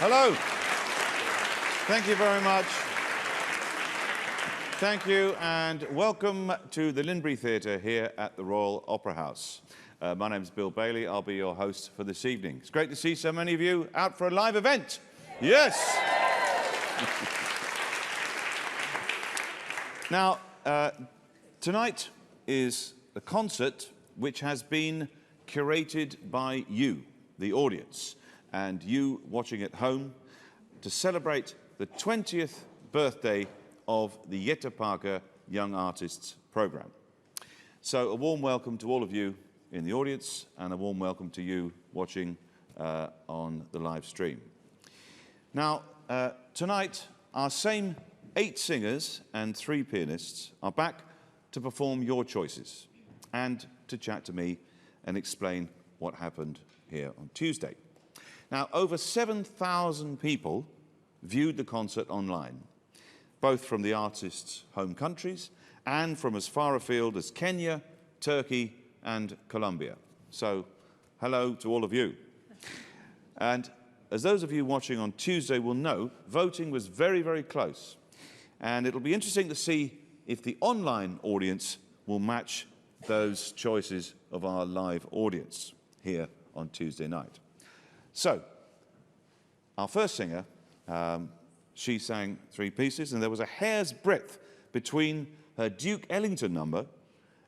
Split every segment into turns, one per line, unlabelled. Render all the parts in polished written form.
Hello. Thank you very much. Thank you, and welcome to the Linbury Theatre here at the Royal Opera House. My name's Bill Bailey. I'll be your host for this evening. It's great to see so many of you out for a live event. Yes. Now, tonight is a concert which has been curated by you, the audience, and you watching at home to celebrate the 20th birthday of the Jette Parker Young Artists Programme. So a warm welcome to all of you in the audience and a warm welcome to you watching on the live stream. Now, tonight, our same 8 singers and 3 pianists are back to perform your choices and to chat to me and explain what happened here on Tuesday. Now, over 7,000 people viewed the concert online, both from the artists' home countries and from as far afield as Kenya, Turkey, and Colombia. So, hello to all of you. And as those of you watching on Tuesday will know, voting was very, very close. And it'll be interesting to see if the online audience will match those choices of our live audience here on Tuesday night. So, our first singer, she sang 3 pieces, and there was a hair's breadth between her Duke Ellington number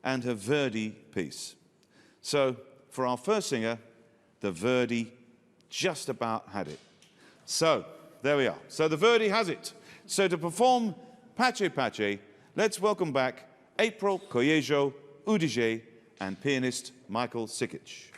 and her Verdi piece. So, for our first singer, the Verdi just about had it. So, there we are. So, the Verdi has it. So, to perform Pace Pace, let's welcome back April Collegio, Udige, and pianist Michael Sikic.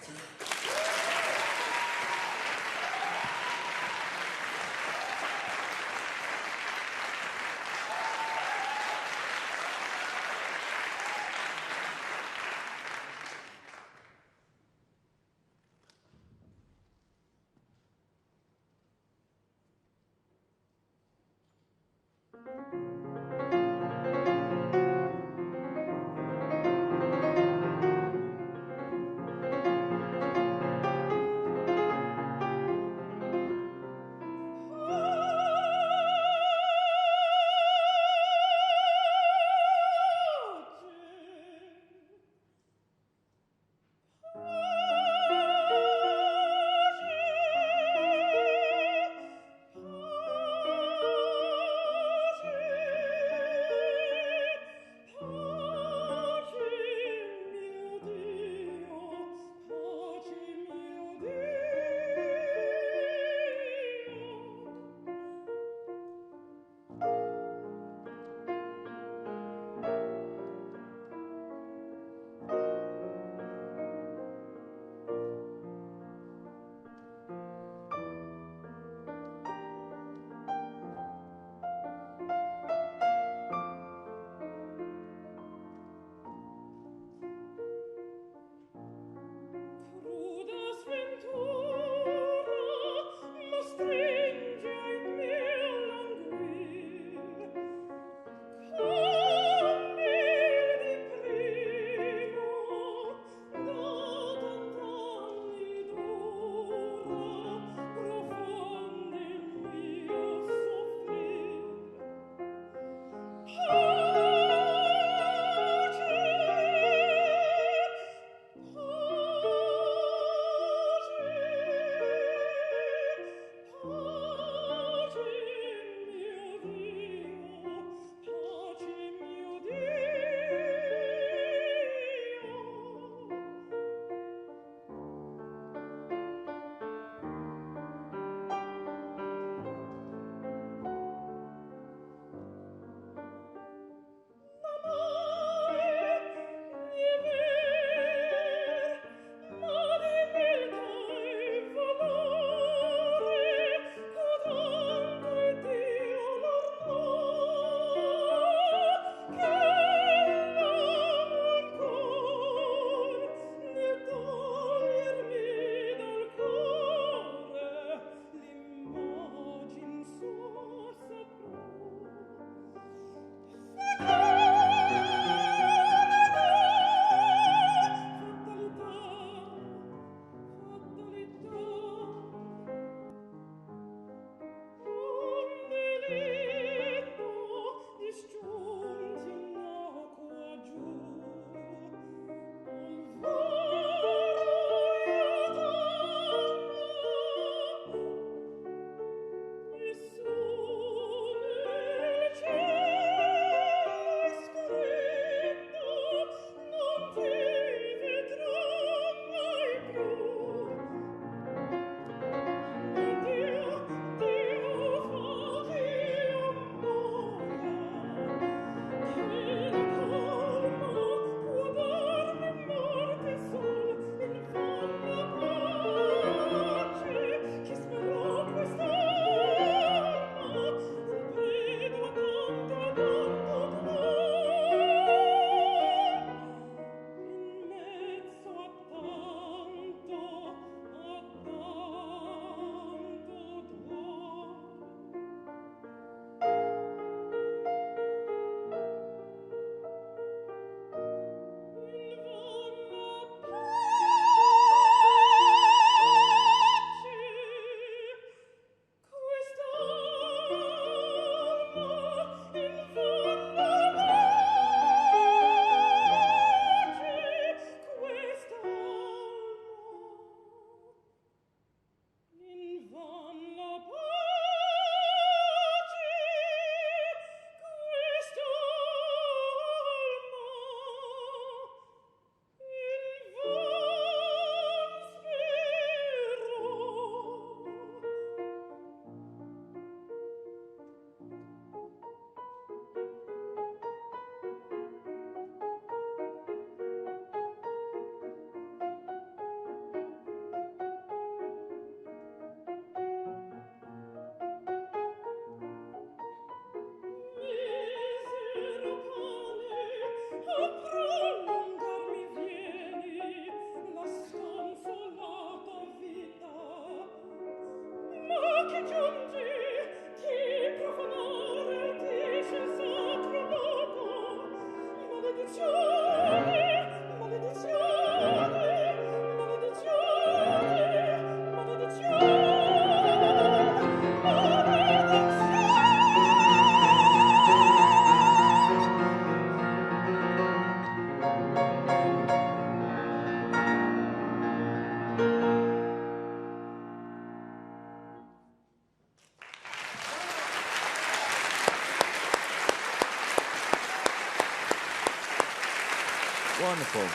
Wonderful.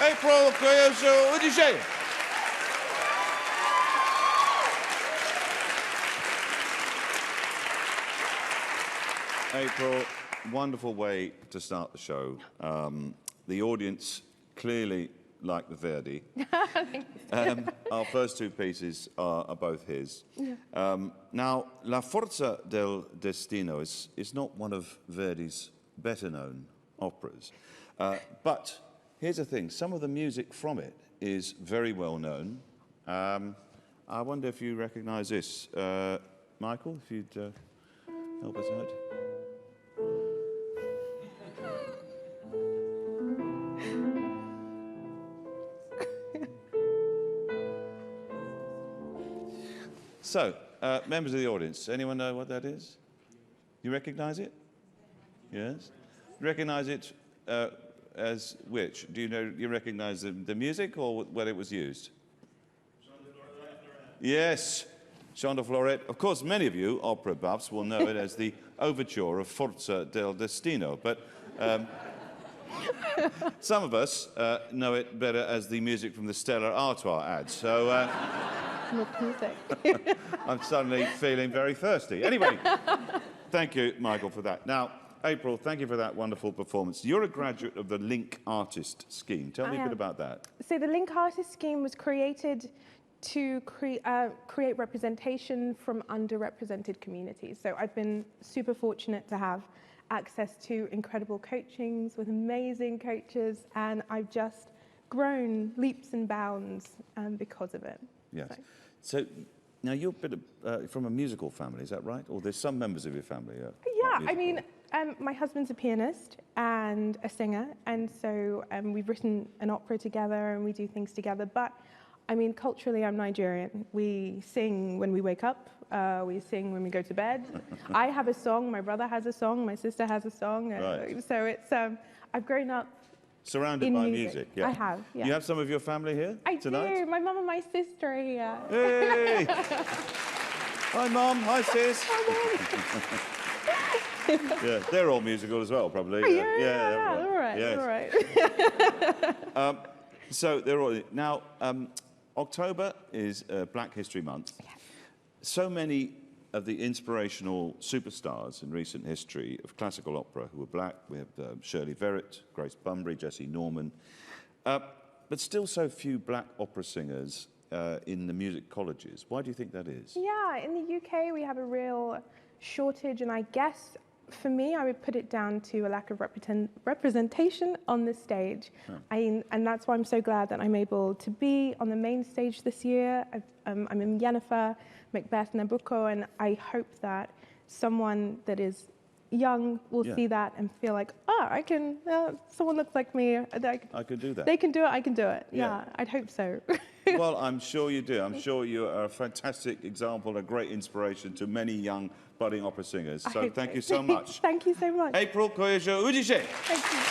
April, Collegio, audition. April, wonderful way to start the show. The audience clearly like the Verdi. Our first two pieces are both his. Yeah. Now, La Forza del Destino is not one of Verdi's better-known operas. But here's the thing, some of the music from it is very well-known. I wonder if you recognize this. Michael, if you'd help us out. So, members of the audience, anyone know what that is? You recognize it? Yes? Recognize it as which? Do you recognize the music or when it was used? Yes, Chant de Florette. Of course, many of you opera buffs will know it as the overture of Forza del Destino, but some of us know it better as the music from the Stella Artois ad. So I'm suddenly feeling very thirsty. Anyway, thank you, Michael, for that. Now, April, thank you for that wonderful performance. You're a graduate of the Link Artist Scheme. Tell me a bit about that.
So the Link Artist Scheme was created to create representation from underrepresented communities. So I've been super fortunate to have access to incredible coachings with amazing coaches, and I've just grown leaps and bounds because of it.
Yes. So now you're a bit from a musical family, is that right? Or there's some members of your family?
Yeah, I mean, my husband's a pianist and a singer, and so we've written an opera together and we do things together. But I mean, culturally, I'm Nigerian. We sing when we wake up. We sing when we go to bed. I have a song. My brother has a song. My sister has a song.
Right.
So it's I've grown up
surrounded by music. Yeah.
I have. Yeah.
You have some of your family here tonight?
I do. My mum and my sister are here.
Hey! Hi, Mum. Hi, sis. Yeah, they're all musical as well, probably.
Yeah, all right.
Yes.
All right.
So they're all now. October is Black History Month. Yeah. So many of the inspirational superstars in recent history of classical opera who were black. We have Shirley Verrett, Grace Bunbury, Jessie Norman, but still so few black opera singers in the music colleges. Why do you think that is?
Yeah, in the UK we have a real shortage, and I guess for me I would put it down to a lack of representation on the stage. Oh. And that's why I'm so glad that I'm able to be on the main stage this year. I'm in Yennefer, Macbeth, Nabucco, and I hope that someone that is young will see that and feel like, oh, I can, someone looks like me.
I could do that.
They can do it, I can do it. Yeah, I'd hope so.
Well, I'm sure you do. I'm sure you are a fantastic example, a great inspiration to many young budding opera singers. So thank you so much.
Thank you so much.
April, Collegio, audition.
Thank you.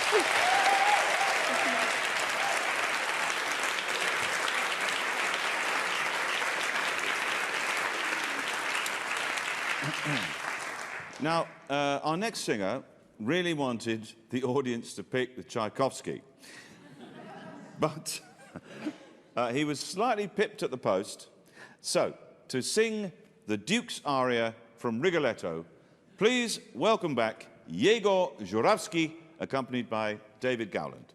Now, our next singer really wanted the audience to pick the Tchaikovsky, but he was slightly pipped at the post. So, to sing the Duke's aria from Rigoletto, please welcome back Jago Jarovsky, accompanied by David Gowland.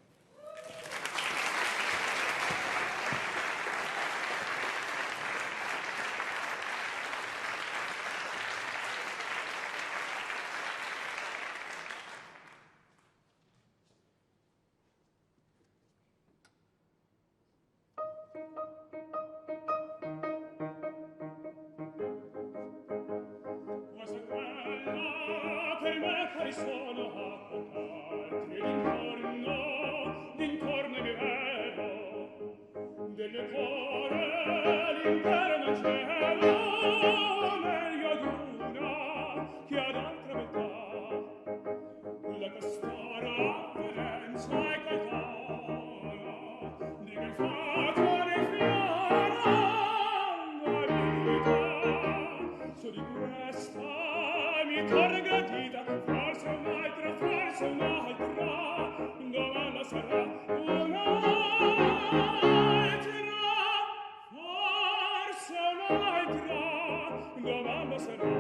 mi sono accoppiati d'intorno mi vedo del mio cuore l'interno cielo meglio di una che ad altra metà la costara apparenza e catona di che fato ne fiora la vita su di questa mi torna gradita forse un'altra domanda sarà forse un'altra domanda sarà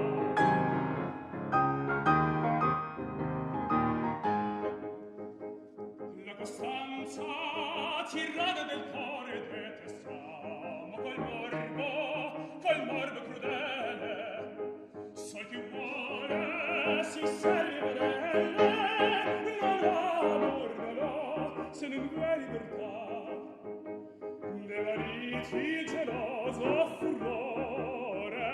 la costanza tirata del cuore detestiamo col morbo crudele sol chi vuole si serve vedere non amor no se non vuoi libertà della riti il geloso furore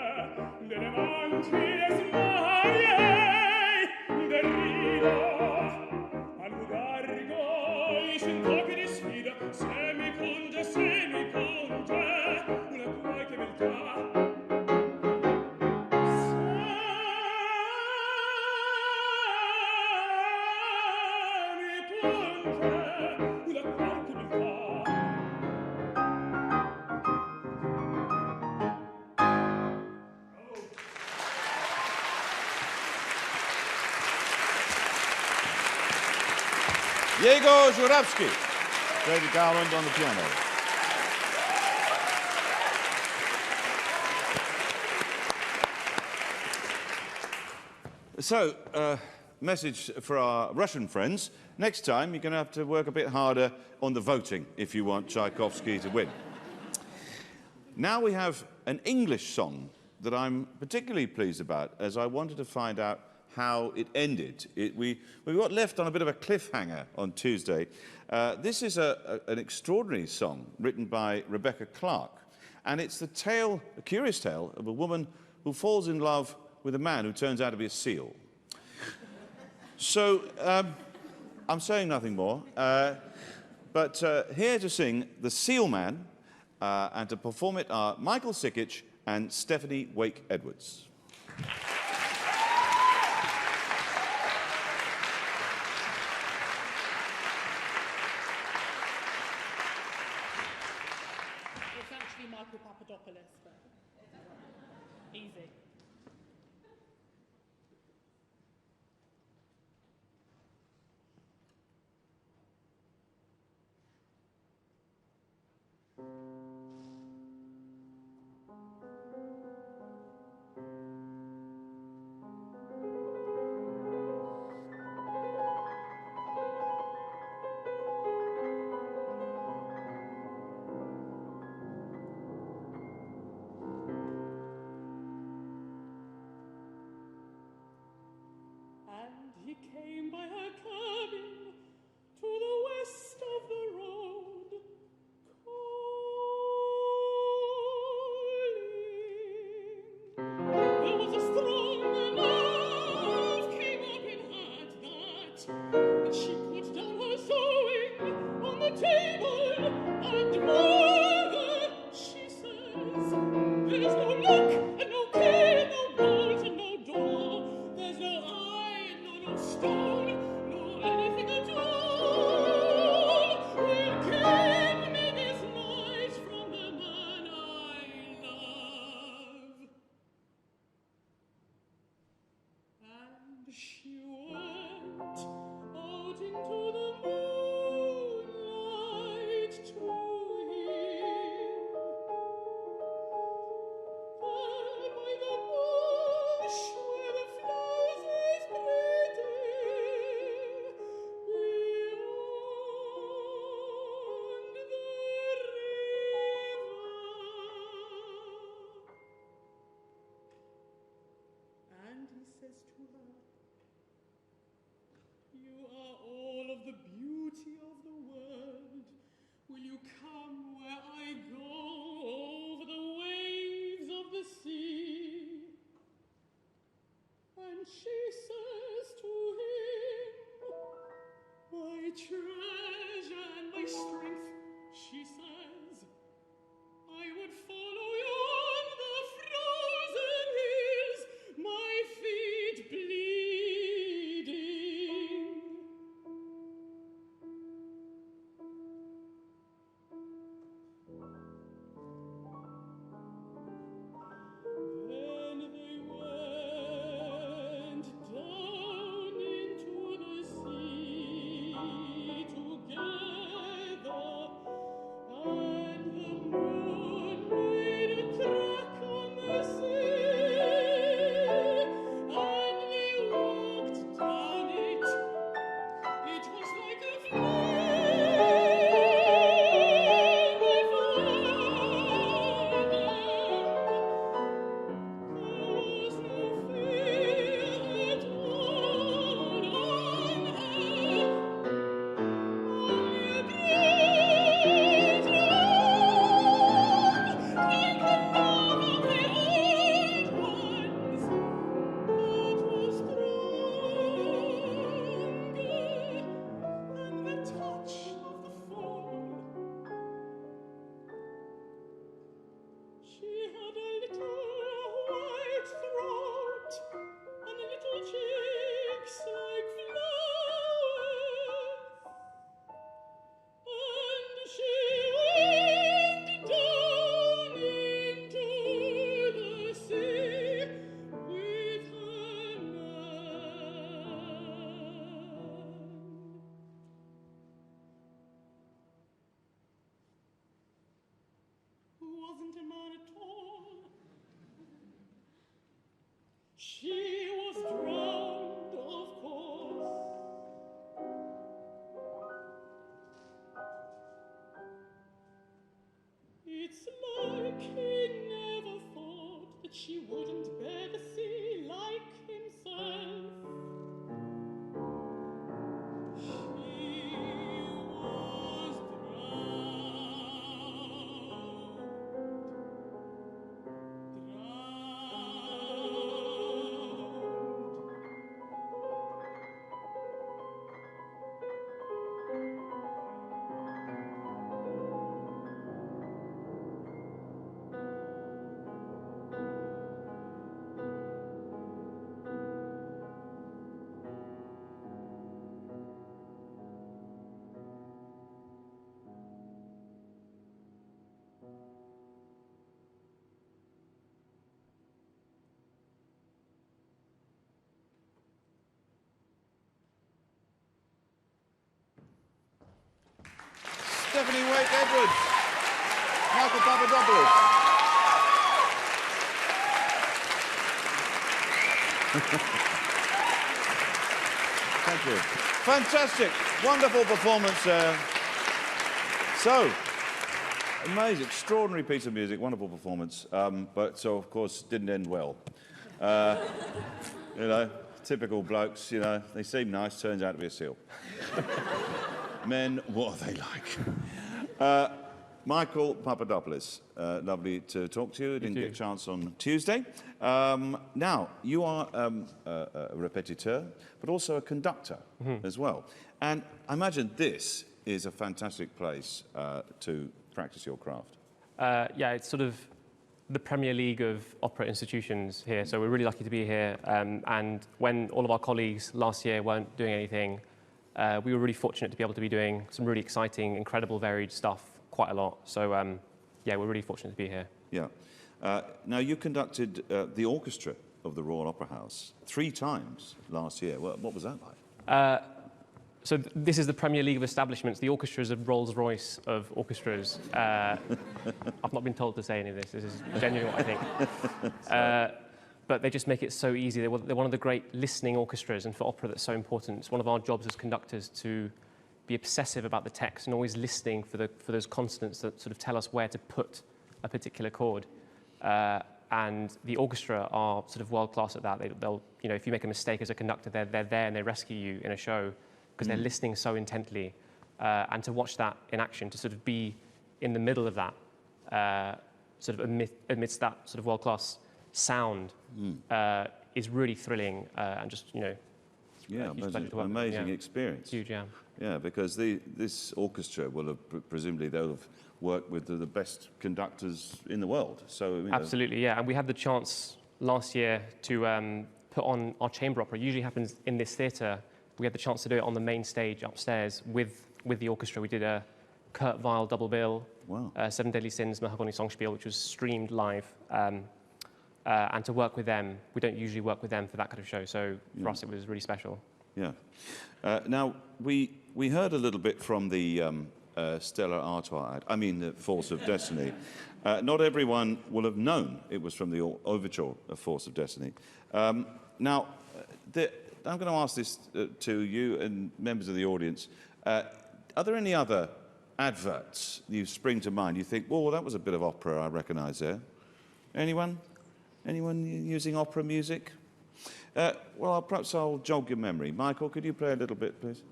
delle manti le smanie del rido al budargo i sintocchi di sfida se mi punge una qualche beltà
Jago Jarovsky, David Garland on the piano. So, message for our Russian friends. Next time, you're going to have to work a bit harder on the voting if you want Tchaikovsky to win. Now we have an English song that I'm particularly pleased about, as I wanted to find out how it ended. We got left on a bit of a cliffhanger on Tuesday. This is an extraordinary song written by Rebecca Clark, and it's a curious tale of a woman who falls in love with a man who turns out to be a seal. So, I'm saying nothing more, but here to sing The Seal Man, and to perform it are Michael Sikic and Stephanie Wake-Edwards.
It's actually Michael Papadopoulos, but easy.
He came by her cabin to the west of the road, calling. There was a strong love came up in heart that, and she put down her sewing on the table, and mother, she says, there's no lock and no key and no bolt and no door, there's no no stone, no anything at all will keep me this night from the man I love. And she went out into the moonlight to wasn't a man at all. She was drowned, of course. It's like he never thought that she wouldn't bear the sea like himself. She was
Stephanie Wake-Edwards, Michael Papadopoulos. Thank you. Fantastic, wonderful performance. So, amazing, extraordinary piece of music, wonderful performance. But so, of course, didn't end well. You know, typical blokes, you know, they seem nice, turns out to be a seal. Men, what are they like? Michael Papadopoulos, lovely to talk to you. Didn't get a chance on Tuesday. Now, you are a répétiteur, but also a conductor as well. And I imagine this is a fantastic place to practice your craft.
Yeah, it's sort of the Premier League of opera institutions here, so we're really lucky to be here. And when all of our colleagues last year weren't doing anything, we were really fortunate to be able to be doing some really exciting, incredible, varied stuff quite a lot. So, yeah, we're really fortunate to be here.
Yeah. Now, you conducted the orchestra of the Royal Opera House 3 times last year. What was that like?
So this is the Premier League of establishments. The orchestra is a Rolls-Royce of orchestras. I've not been told to say any of this. This is genuinely what I think. But they just make it so easy. They're one of the great listening orchestras, and for opera that's so important. It's one of our jobs as conductors to be obsessive about the text and always listening for those consonants that sort of tell us where to put a particular chord. And the orchestra are sort of world-class at that. They'll, you know, if you make a mistake as a conductor, they're there and they rescue you in a show because they're listening so intently. And to watch that in action, to sort of be in the middle of that, sort of amidst that sort of world-class sound, is really thrilling and just, you know,
yeah, amazing experience.
Huge, yeah.
Yeah, because this orchestra will have, presumably, they'll have worked with the best conductors in the world. So, you know.
Absolutely, yeah. And we had the chance last year to put on our chamber opera. It usually happens in this theatre. We had the chance to do it on the main stage upstairs with the orchestra. We did a Kurt Weill double bill, Seven Deadly Sins, Mahagoni Songspiel, which was streamed live. And to work with them, we don't usually work with them for that kind of show. So for us, it was really special.
Yeah. Now, we heard a little bit from the Stella Artois ad, I mean the Force of Destiny. Not everyone will have known it was from the overture of Force of Destiny. Now, I'm going to ask this to you and members of the audience. Are there any other adverts you spring to mind? You think, well, that was a bit of opera I recognise there. Anyone? Anyone using opera music? Well, perhaps I'll jog your memory. Michael, could you play a little bit, please?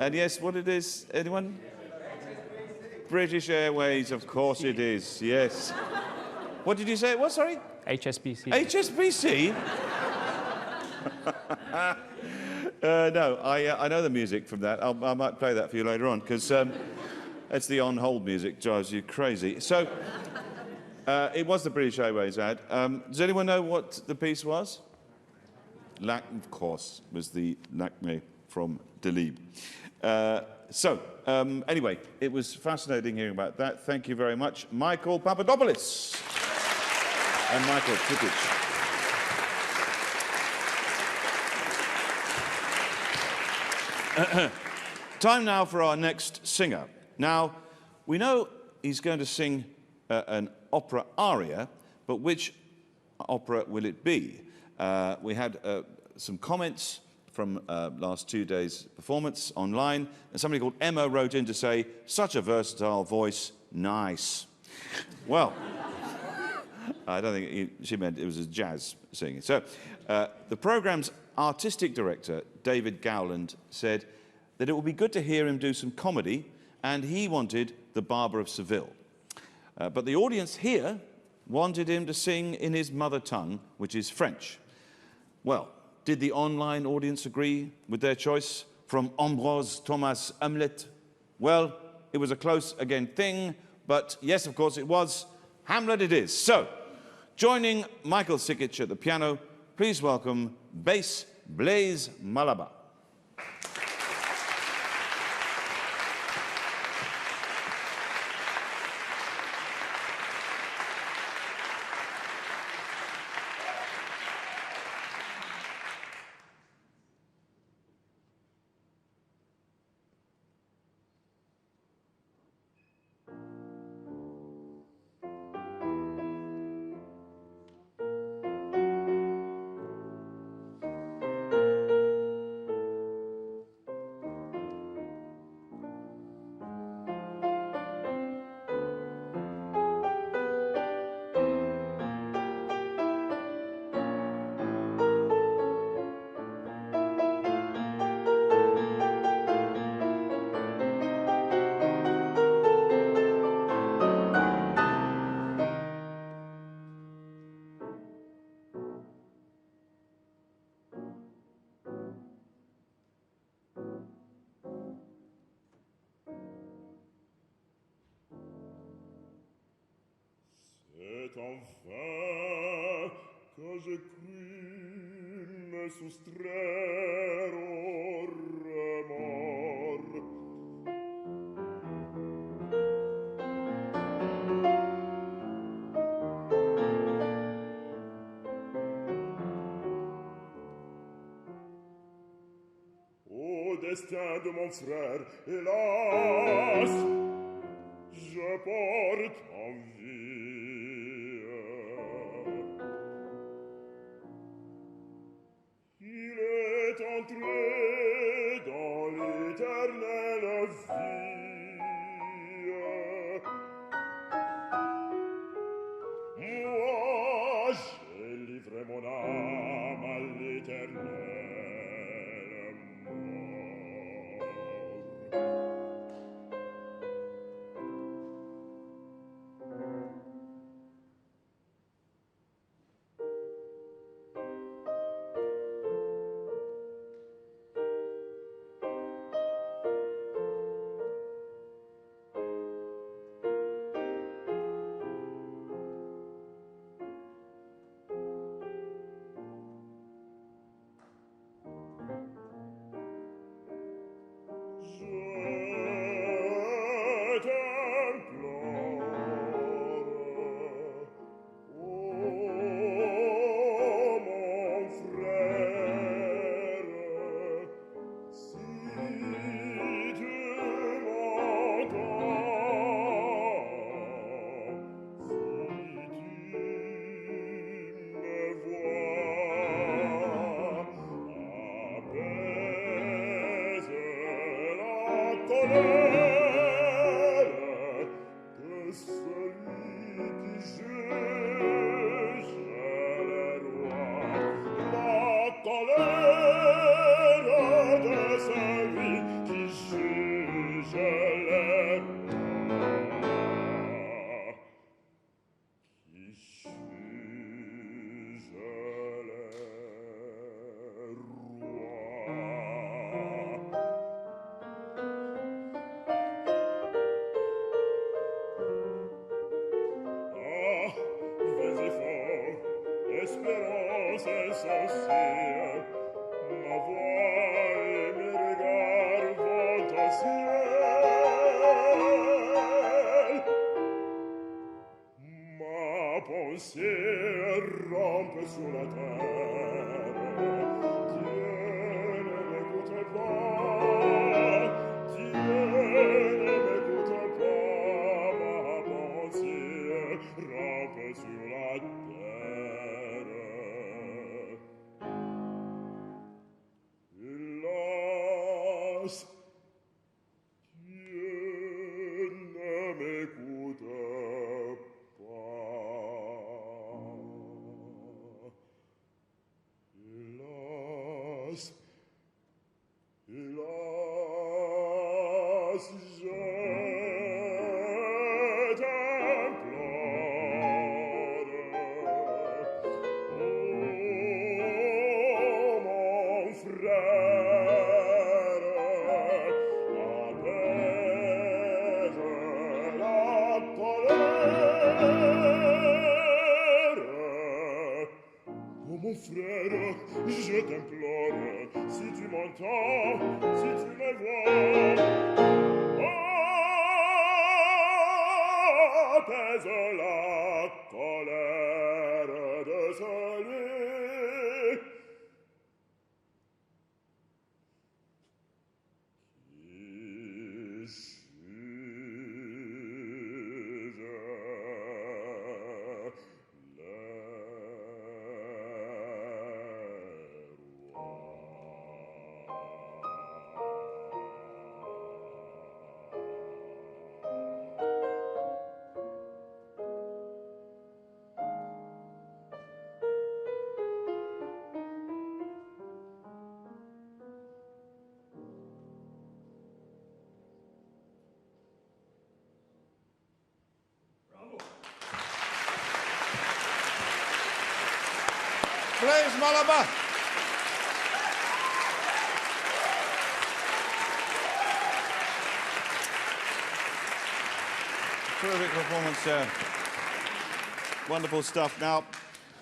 And yes, what it is, anyone? British Airways, of course it is, yes. What did you say it was, sorry?
HSBC.
HSBC? No, I know the music from that. I might play that for you later on, because it's the on-hold music, drives you crazy. So, it was the British Airways ad. Does anyone know what the piece was? Of course, was the Lacme from Delibes. Anyway, it was fascinating hearing about that. Thank you very much, Michael Papadopoulos and Michael Trikic. Time now for our next singer. Now, we know he's going to sing an opera aria, but which opera will it be? We had some comments from last 2 days' performance online, and somebody called Emma wrote in to say, such a versatile voice, nice. Well, I don't think she meant it was a jazz singing. So, the programme's artistic director, David Gowland, said that it would be good to hear him do some comedy, and he wanted The Barber of Seville. But the audience here wanted him to sing in his mother tongue, which is French. Well, did the online audience agree with their choice from Ambroise Thomas Hamlet? Well, it was a close again thing, but yes, of course, it was Hamlet it is. So, joining Michael Sikic at the piano, please welcome bass Blaise Malabar.
C'est enfin que je crus me soustraire au remords. Au destin de mon frère, hélas, je porte envie. Il est entré dans l'éternelle vie. Moi, j'ai livré mon âme à l'éternel mort. Espérance insensée, ma voix et mes regards vont au ciel. Ma pensée rampe sur la terre. Dieu ne m'écoute pas.
Please, Malabar. Terrific performance, wonderful stuff. Now,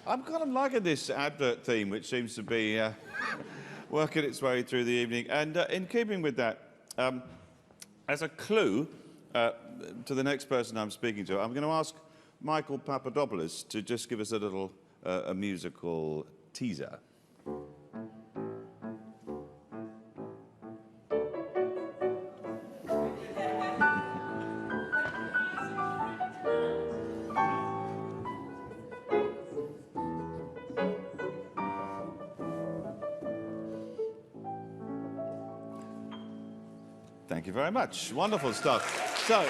I'm kind of liking this advert theme, which seems to be working its way through the evening. And in keeping with that, as a clue to the next person I'm speaking to, I'm going to ask Michael Papadopoulos to just give us a little a musical teaser. Thank you very much. Wonderful stuff. So,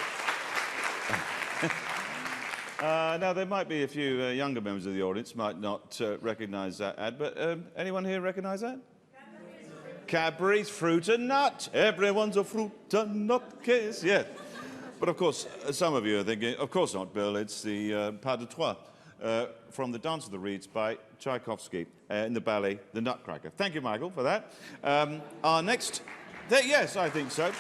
now there might be a few younger members of the audience might not recognise that ad, but anyone here recognise that? Cadbury's Fruit and Nut. Everyone's a fruit and nut kiss. Yeah. But of course, some of you are thinking, of course not, Bill. It's the Pas de Trois from the Dance of the Reeds by Tchaikovsky in the ballet The Nutcracker. Thank you, Michael, for that. Our next... yes, I think so.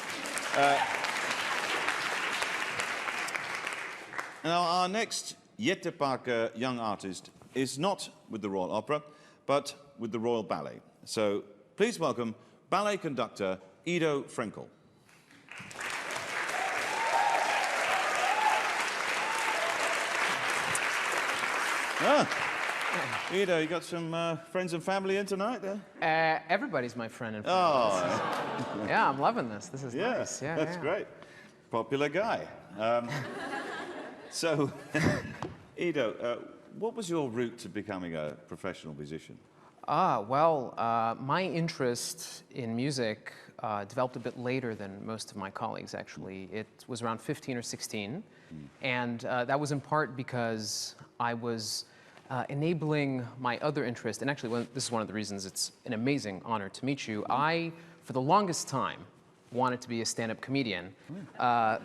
Now, our next Jette Parker young artist is not with the Royal Opera, but with the Royal Ballet. So please welcome ballet conductor Edo Frenkel. Edo, you got some friends and family in tonight?
Everybody's my friend and family.
Oh.
Yeah, I'm loving this. This is nice. Yeah,
that's great. Popular guy. So, Edo, what was your route to becoming a professional musician?
My interest in music developed a bit later than most of my colleagues, actually. It was around 15 or 16, and that was in part because I was enabling my other interest, and actually this is one of the reasons it's an amazing honor to meet you. I, for the longest time, wanted to be a stand-up comedian,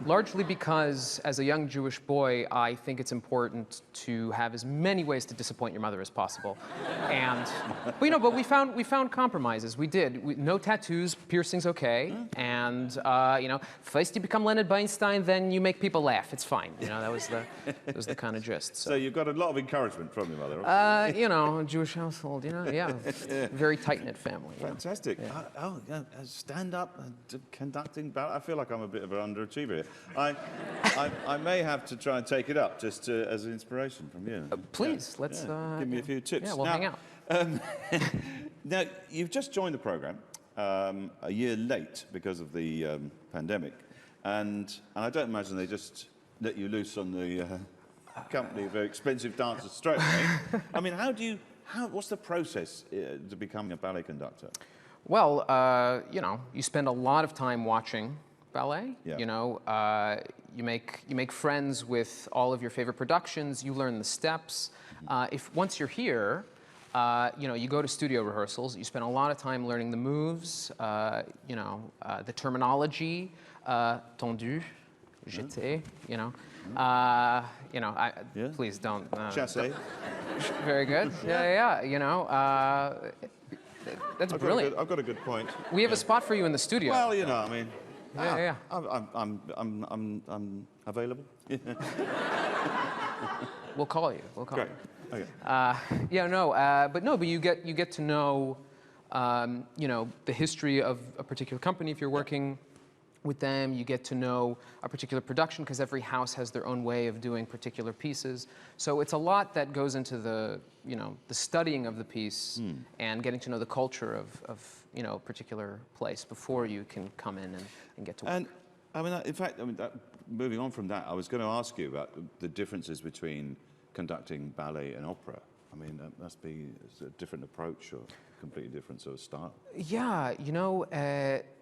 largely because as a young Jewish boy, I think it's important to have as many ways to disappoint your mother as possible. But we found compromises. We did. No tattoos, piercings okay, and first you become Leonard Bernstein, then you make people laugh. It's fine. That was the kind of gist.
So you've got a lot of encouragement from your mother.
A Jewish household. Yeah, very tight-knit family.
Fantastic. Yeah. Stand-up. Conducting ballet. I feel like I'm a bit of an underachiever here. I may have to try and take it up just as an inspiration from you.
Please, let's
give me a few tips.
Yeah, we'll hang out.
Now, you've just joined the program a year late because of the pandemic, and I don't imagine they just let you loose on the company of very expensive dancers straight away. I mean, what's the process to becoming a ballet conductor?
Well, you know, you spend a lot of time watching ballet.
Yeah.
You know, you make friends with all of your favorite productions. You learn the steps. If once you're here, you know, you go to studio rehearsals. You spend a lot of time learning the moves. You know, the terminology, Tando, Jette. You know, please don't.
Chassé.
Very good. Yeah. You know, that's brilliant.
I've got a good point.
We have a spot for you in the studio.
Well, you know, I mean,
Yeah.
I'm available.
We'll call you.
Great. Okay.
But you get to know, you know, the history of a particular company if you're working with them. You get to know a particular production because every house has their own way of doing particular pieces. So it's a lot that goes into the, you know, the studying of the piece and getting to know the culture of you know, a particular place before you can come in and get to work.
And I mean, in fact, moving on from that, I was going to ask you about the differences between conducting ballet and opera. I mean, that must be a different approach or completely different sort of style.
Yeah, you know,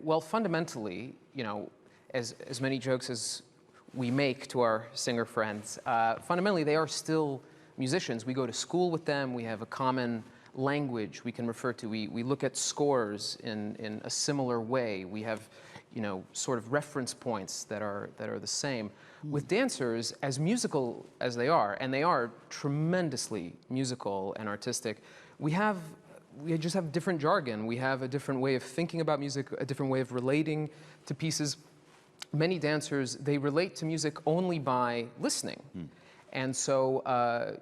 well, fundamentally, you know, as many jokes as we make to our singer friends, fundamentally they are still musicians. We go to school with them. We have a common language we can refer to. We look at scores in a similar way. We have, you know, sort of reference points that are the same. With dancers, as musical as they are, and they are tremendously musical and artistic, we just have different jargon. We have a different way of thinking about music, a different way of relating to pieces. Many dancers, they relate to music only by listening. And so,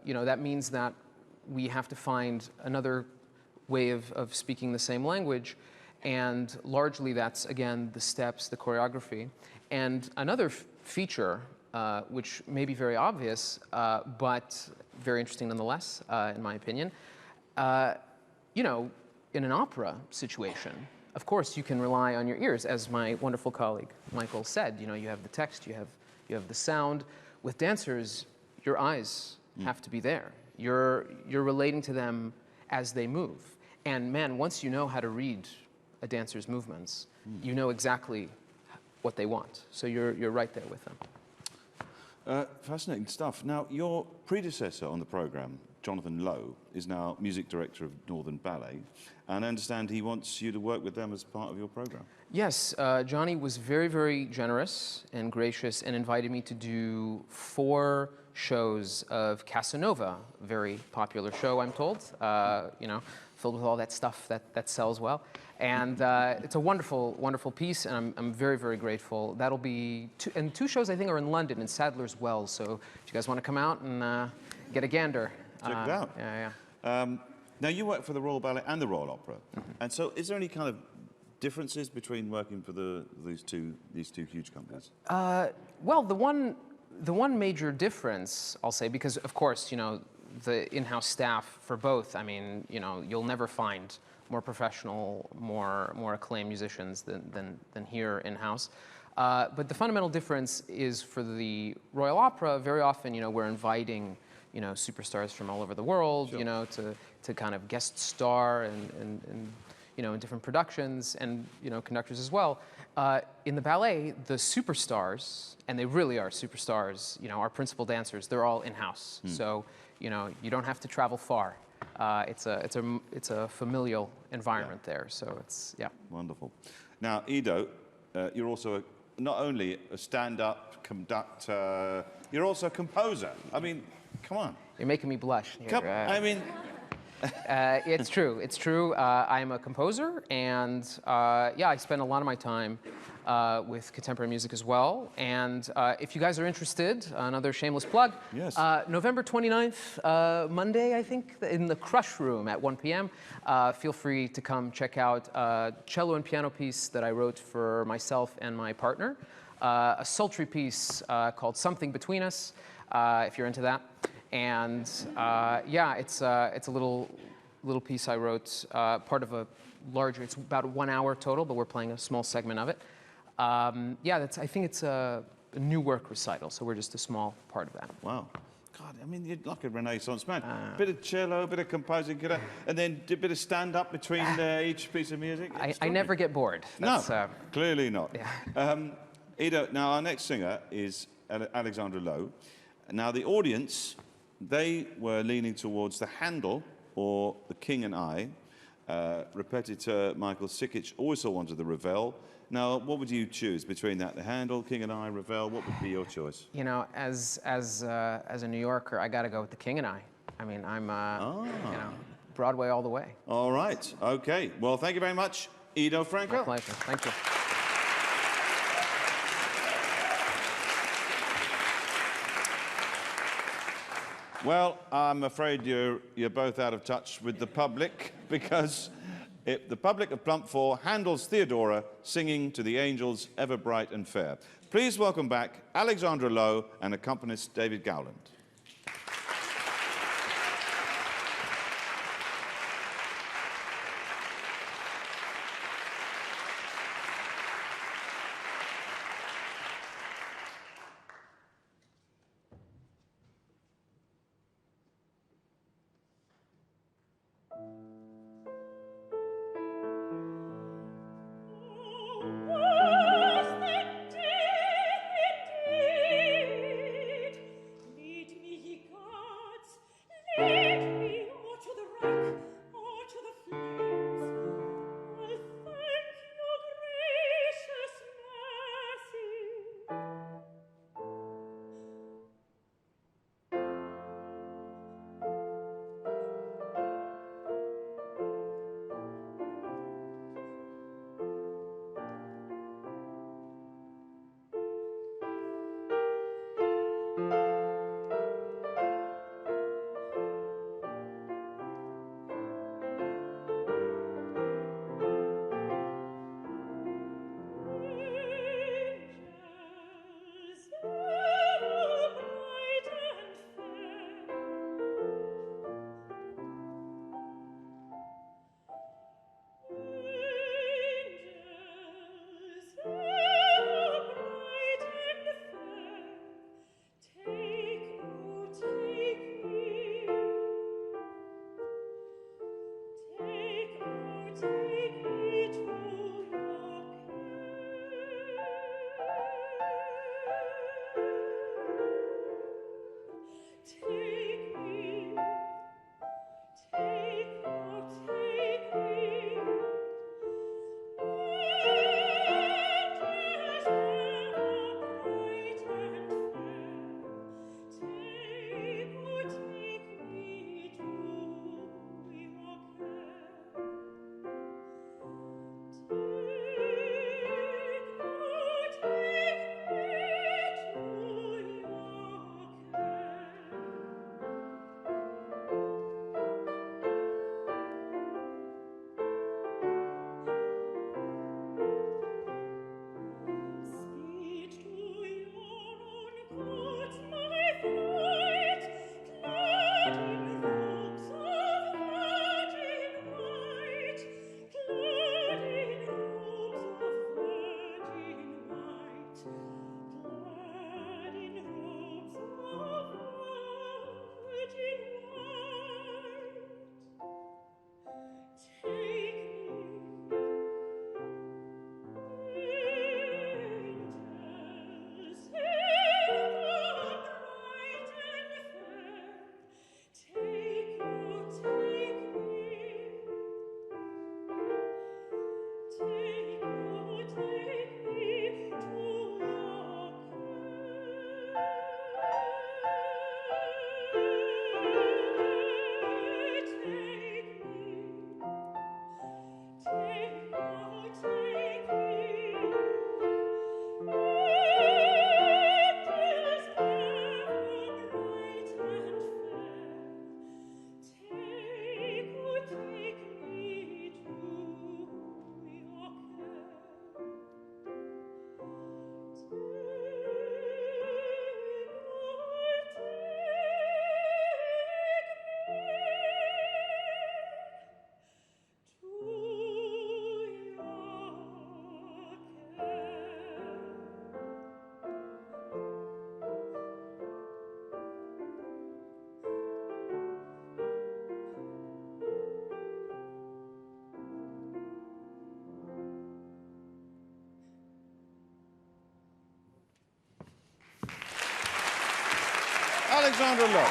you know, that means that we have to find another way of speaking the same language. And largely that's, again, the steps, the choreography. And another feature, which may be very obvious, but very interesting nonetheless, in my opinion, you know, in an opera situation, of course, you can rely on your ears, as my wonderful colleague Michael said. You know, you have the text, you have the sound. With dancers, your eyes have to be there. You're relating to them as they move. And man, once you know how to read a dancer's movements, you know exactly what they want. So you're right there with them.
Fascinating stuff. Now, your predecessor on the program, Jonathan Lowe, is now music director of Northern Ballet, and I understand he wants you to work with them as part of your program.
Yes, Johnny was very, very generous and gracious and invited me to do 4 shows of Casanova, a very popular show, I'm told, you know, filled with all that stuff that sells well. And it's a wonderful, wonderful piece, and I'm very, very grateful. That'll be 2 shows I think are in London, in Sadler's Wells, so if you guys want to come out and get a gander.
Check it out.
Yeah.
Now, you work for the Royal Ballet and the Royal Opera, and so is there any kind of differences between working for these two huge companies?
Well, the one major difference, I'll say, because of course, you know, the in-house staff for both, I mean, you know, you'll never find more professional, more acclaimed musicians than here in-house. But the fundamental difference is for the Royal Opera, very often, you know, we're inviting, you know, superstars from all over the world, you know, to kind of guest star and you know, in different productions, and, you know, conductors as well. In the ballet, the superstars, and they really are superstars, you know, our principal dancers, they're all in-house. So, you know, you don't have to travel far. It's a familial environment there, so it's, yeah.
Wonderful. Now, Edo, you're also not only a stand-up conductor, you're also a composer. I mean, come on.
You're making me blush here.
I mean...
It's true. It's true. I'm a composer, and yeah, I spend a lot of my time with contemporary music as well. And if you guys are interested, another shameless plug.
Yes.
November 29th, Monday, I think, in the Crush Room at 1 p.m. Feel free to come check out a cello and piano piece that I wrote for myself and my partner. A sultry piece called Something Between Us, if you're into that. And yeah, it's a little piece I wrote, part of a larger. It's about 1 hour total, but we're playing a small segment of it. Yeah, I think it's a new work recital, so we're just a small part of that.
Wow. God, I mean, you're like a Renaissance man. Bit of cello, bit of composing, and then a bit of stand-up between each piece of music.
I never get bored.
No, clearly not.
Yeah.
Edo, now our next singer is Alexandra Lowe. Now the audience, they were leaning towards the Handel or the King and I. Répétiteur Michael Sikic also wanted the Ravel. Now, what would you choose between that, the Handel, King and I, Ravel? What would be your choice?
You know, as a New Yorker, I got to go with the King and I. I mean, I'm you know, Broadway all the way.
All right. Okay. Well, thank you very much, Edo Frenkel.
My pleasure. Thank you.
Well, I'm afraid you're both out of touch with the public because the public have plumped for Handel's Theodora singing to the angels ever bright and fair. Please welcome back Alexandra Lowe and accompanist David Gowland. Alexandra Lowe.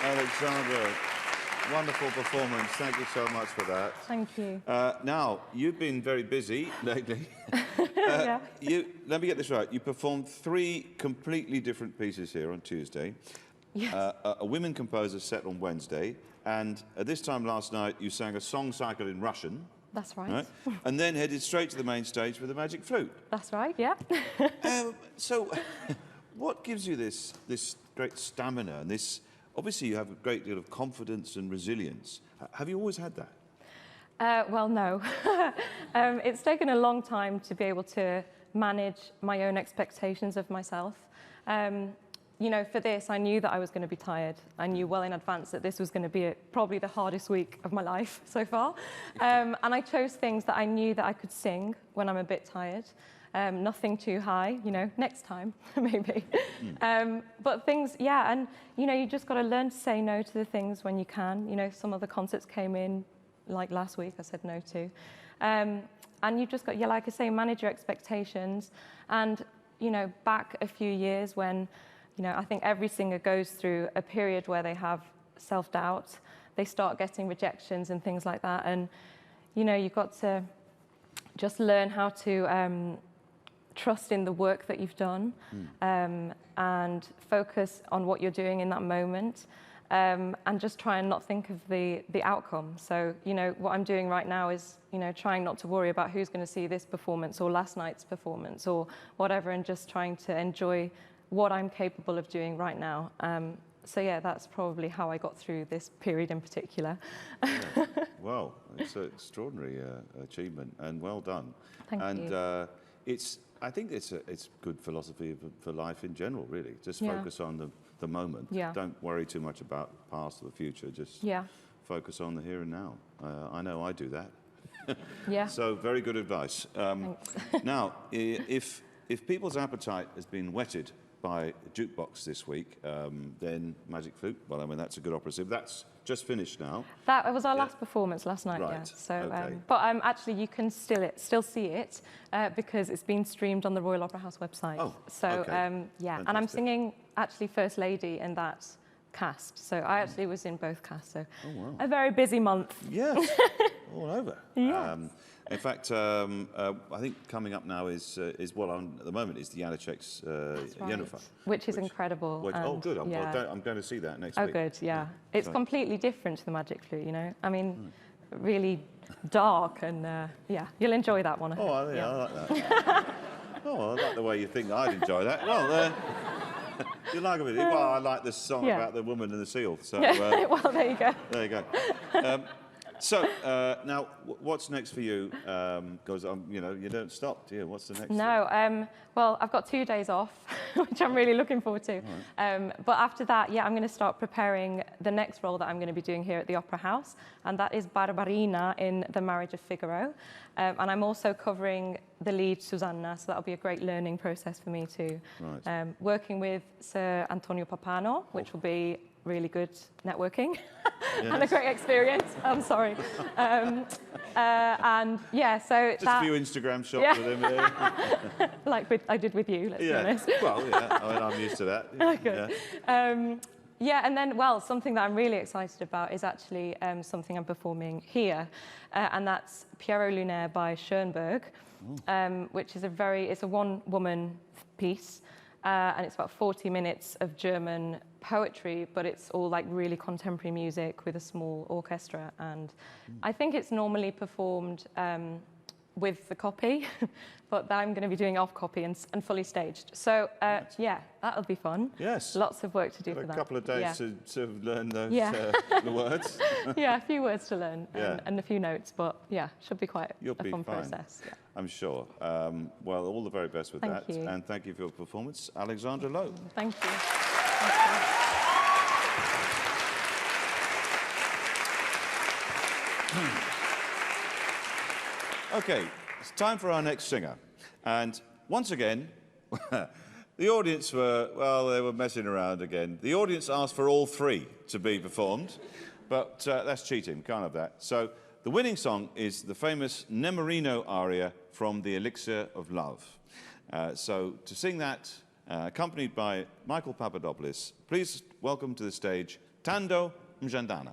Alexandra, wonderful performance. Thank you so much for that.
Thank you.
Now, you've been very busy lately.
Yeah.
Let me get this right. You performed 3 completely different pieces here on Tuesday.
Yes.
A women composer set on Wednesday, and at this time last night you sang a song cycle in Russian.
That's right.
And then headed straight to the main stage with the magic flute.
That's right, yeah.
So, what gives you this great stamina and this? Obviously, you have a great deal of confidence and resilience. Have you always had that?
Well, no. It's taken a long time to be able to manage my own expectations of myself. You know, for this, I knew that I was going to be tired. I knew well in advance that this was going to be probably the hardest week of my life so far. And I chose things that I knew that I could sing when I'm a bit tired. Nothing too high, you know, next time, maybe. But things, yeah, and, you know, you just got to learn to say no to the things when you can. You know, some of the concerts came in, like last week, I said no to. And you just got, yeah, like I say, manage your expectations. And, you know, back a few years when, you know, I think every singer goes through a period where they have self-doubt. They start getting rejections and things like that. And, you know, you've got to just learn how to trust in the work that you've done and focus on what you're doing in that moment and just try and not think of the outcome. So, you know, what I'm doing right now is, you know, trying not to worry about who's going to see this performance or last night's performance or whatever, and just trying to enjoy what I'm capable of doing right now. So yeah, that's probably how I got through this period in particular.
Yeah. Well, it's an extraordinary achievement, and well done.
Thank you.
I think it's good philosophy for life in general, really. Just
Yeah.
focus on the moment.
Yeah.
Don't worry too much about the past or the future. Just focus on the here and now. I know I do that.
Yeah.
So very good advice.
Thanks.
Now, if people's appetite has been whetted by Jukebox this week, then Magic Flute, well, I mean, that's a good operative. That's just finished now.
That was our last performance last night,
Right.
yeah. So,
Okay.
but actually, you can still see it because it's been streamed on the Royal Opera House website.
Oh,
so
okay.
yeah, and I'm
Fantastic.
singing actually First Lady in that cast. So I actually was in both casts. So a very busy month.
Yes, all over.
Yes.
In fact, I think coming up now is what on at the moment is the Janacek's Jennifer.
Which is incredible.
Oh,
and,
good.
yeah.
I'm going to see that next
Oh,
week.
good, yeah. It's
So-
completely different to the Magic Flute, you know. I mean, really dark and, yeah, you'll enjoy that one, I think.
Oh, yeah, I like that. Oh, I like the way you think I'd enjoy that. Well, you like it? Well, I like this song
Yeah.
about the woman and the seal. So
Yeah, well, there you go.
there you go. So now, what's next for you? Because you know, you don't stop, do you? What's the next?
No, well, I've got 2 days off, which I'm really looking forward to. But after that, yeah, I'm going to start preparing the next role that I'm going to be doing here at the Opera House, and that is Barbarina in The Marriage of Figaro. And I'm also covering the lead Susanna, so that'll be a great learning process for me too.
Right.
Working with Sir Antonio Papano, which will be really good networking and a great experience. I'm sorry. And yeah, so
Just a few Instagram shots with him.
like I did with you, let's be honest.
Well, yeah. I mean, I'm used to that.
Good.
Yeah.
Yeah, and then, well, something that I'm really excited about is actually something I'm performing here, and that's Pierrot Lunaire by Schoenberg, which is it's a one-woman piece, and it's about 40 minutes of German poetry, but it's all like really contemporary music with a small orchestra, and I think it's normally performed with the copy, but I'm going to be doing off copy and fully staged. So yeah, that'll be fun.
Yes.
Lots of work to do
Got
for that.
a couple of days
Yeah.
to learn those the words.
Yeah, a few words to learn
Yeah.
and a few notes, but yeah, should be quite
You'll
a
be
fun
fine.
process. Yeah.
I'm sure. Well, all the very best with
Thank
that.
you.
And thank you for your performance, Alexandra Lowe.
Thank you.
Okay, it's time for our next singer. And once again, the audience they were messing around again. The audience asked for all 3 to be performed, but that's cheating, can't have that. So the winning song is the famous Nemorino aria from The Elixir of Love. So to sing that, accompanied by Michael Papadopoulos, please welcome to the stage Tando Jandana.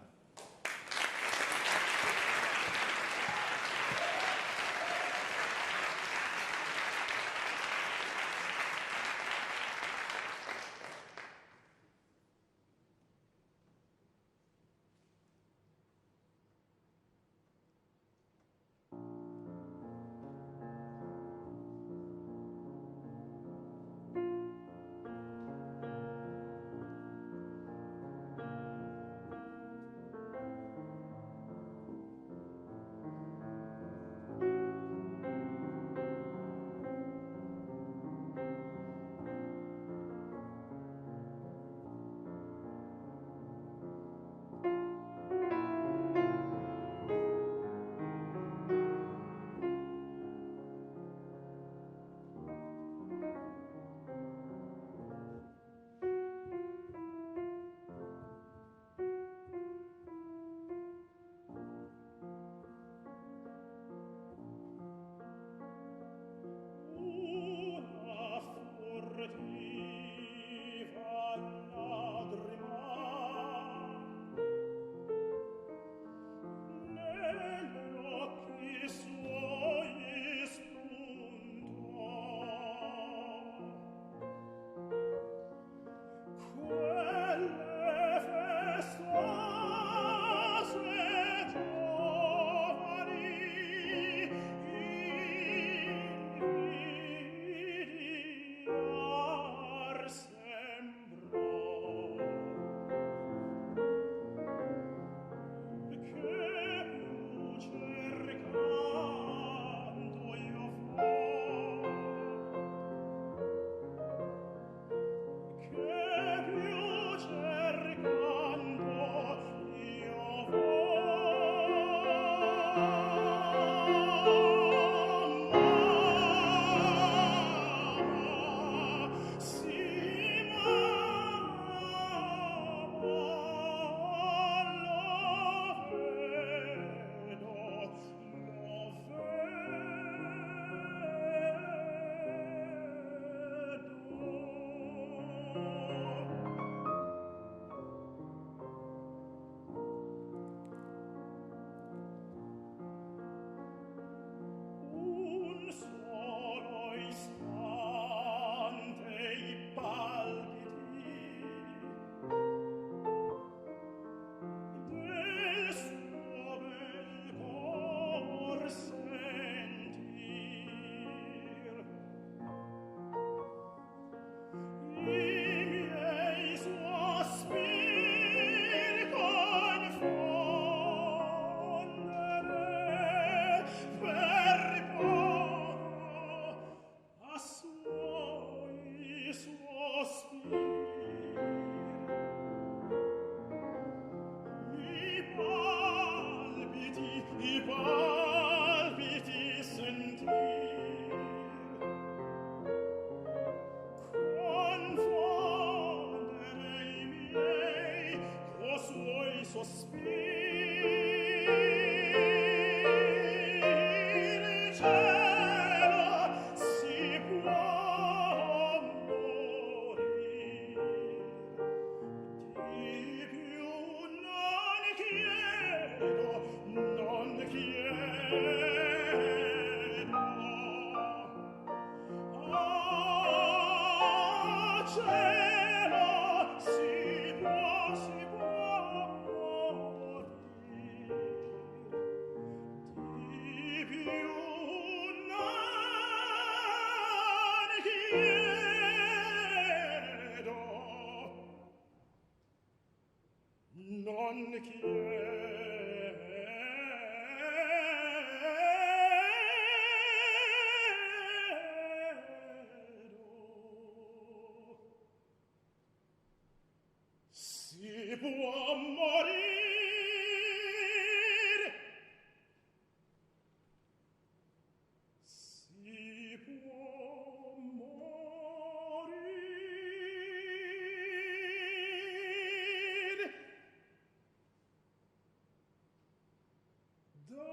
Do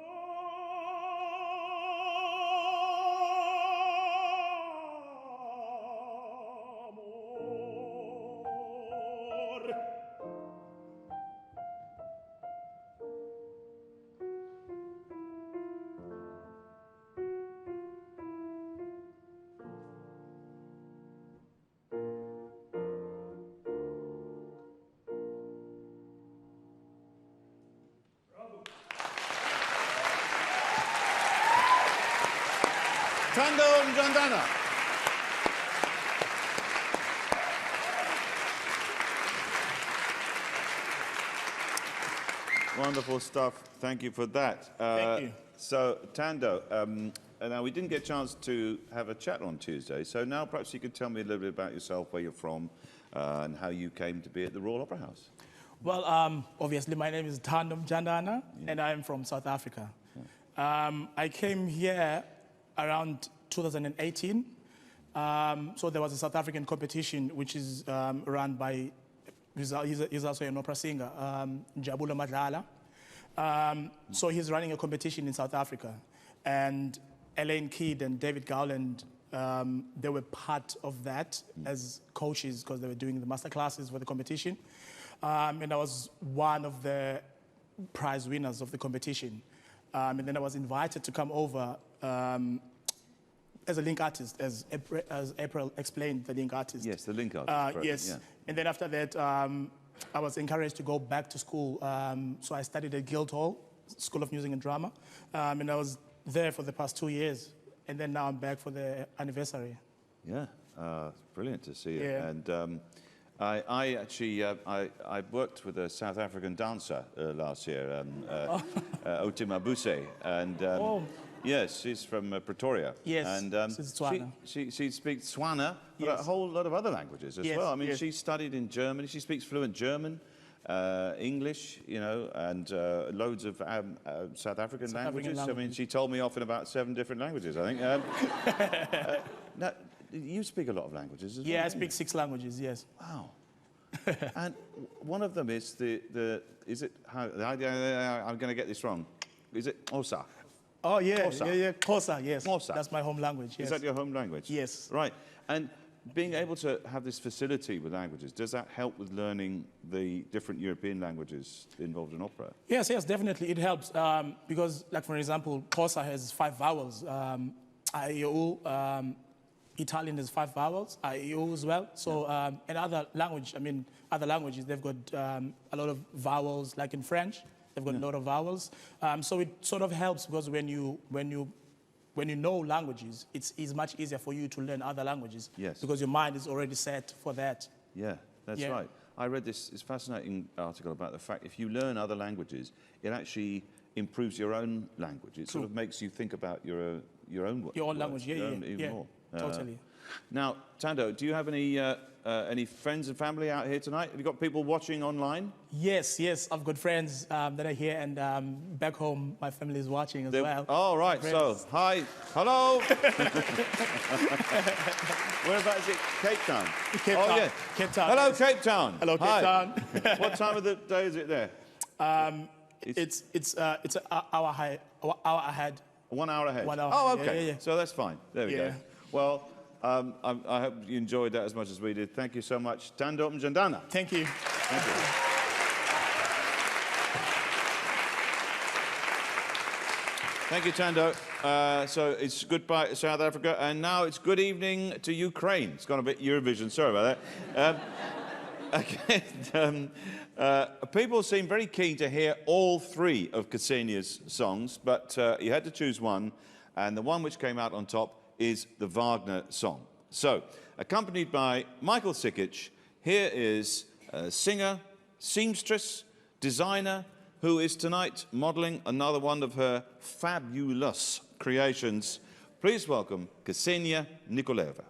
Tando Jandana. Wonderful stuff. Thank you for that.
Thank you.
So, Tando, now we didn't get a chance to have a chat on Tuesday, so now perhaps you could tell me a little bit about yourself, where you're from, and how you came to be at the Royal Opera House.
Well, obviously, my name is Tando Jandana, and I'm from South Africa. I came here around 2018. So there was a South African competition, which is run by, he's also an opera singer, Jabulo Madlala. So he's running a competition in South Africa. And Elaine Kidd and David Gowland, they were part of that as coaches because they were doing the master classes for the competition. And I was one of the prize winners of the competition. And then I was invited to come over as a link artist, as April explained, the link artist.
Yes, the link artist.
Yes.
Yeah.
And then after that, I was encouraged to go back to school. So I studied at Guildhall, School of Music and Drama. And I was there for the past 2 years. And then now I'm back for the anniversary.
Yeah, brilliant to see you.
Yeah.
And I actually I worked with a South African dancer last year, Otima Buse, and yes, she's from Pretoria.
Yes,
and
she's Tswana.
she speaks Tswana, but
Yes.
a whole lot of other languages as
Yes,
well. I mean,
yes.
she studied in Germany. She speaks fluent German, English, you know, and loads of South African languages. I mean, she told me off in about 7 different languages, I think. Now, you speak a lot of languages as well.
Yeah, I
don't you?
speak 6 languages, yes.
Wow. And one of them is is it, I'm going to get this wrong. Is it Xhosa?
Oh, yeah,
Xhosa.
yeah, Xhosa, yes.
Xhosa.
That's my home language, yes.
Is that your home language?
Yes.
Right. And being able to have this facility with languages, does that help with learning the different European languages involved in opera?
Yes, yes, definitely. It helps because, like, for example, Xhosa has 5 vowels. I-E-U, Italian has 5 vowels, I-E-U as well. So, and other languages, they've got a lot of vowels, like in French, they've got a lot of vowels. So it sort of helps because when you know languages, it's much easier for you to learn other languages.
Yes.
Because your mind is already set for that.
Yeah, that's
Yeah.
right. I read this fascinating article about the fact if you learn other languages, it actually improves your own language. It sort of makes you think about your own
Your own
words,
language, yeah,
your own
yeah,
even
yeah,
more.
totally.
Now, Tando, do you have any friends and family out here tonight? Have you got people watching online?
Yes, yes, I've got friends that are here, and back home, my family is watching as well.
Oh, right.
Friends.
So, hi. Hello. Whereabouts is it? Cape Town?
Cape
oh,
Town.
yeah.
Cape Town.
Hello,
Yes.
Cape Town.
Hello, Cape
Hi.
Town.
What time of the day is it there?
It's an hour ahead.
1 hour ahead.
1 hour.
Oh,
Yeah,
okay.
yeah, yeah.
So that's fine. There we go.
Yeah.
Well, I hope you enjoyed that as much as we did. Thank you so much. Tando Jandana.
Thank you.
Thank you. Thank you, Tando. So it's goodbye to South Africa, and now it's good evening to Ukraine. It's gone a bit Eurovision, sorry about that. Again, people seem very keen to hear all 3 of Cassinia's songs, but you had to choose one, and the one which came out on top is the Wagner song. So, accompanied by Michael Sikic, here is a singer, seamstress, designer, who is tonight modelling another one of her fabulous creations. Please welcome Cassinia Nicoleva.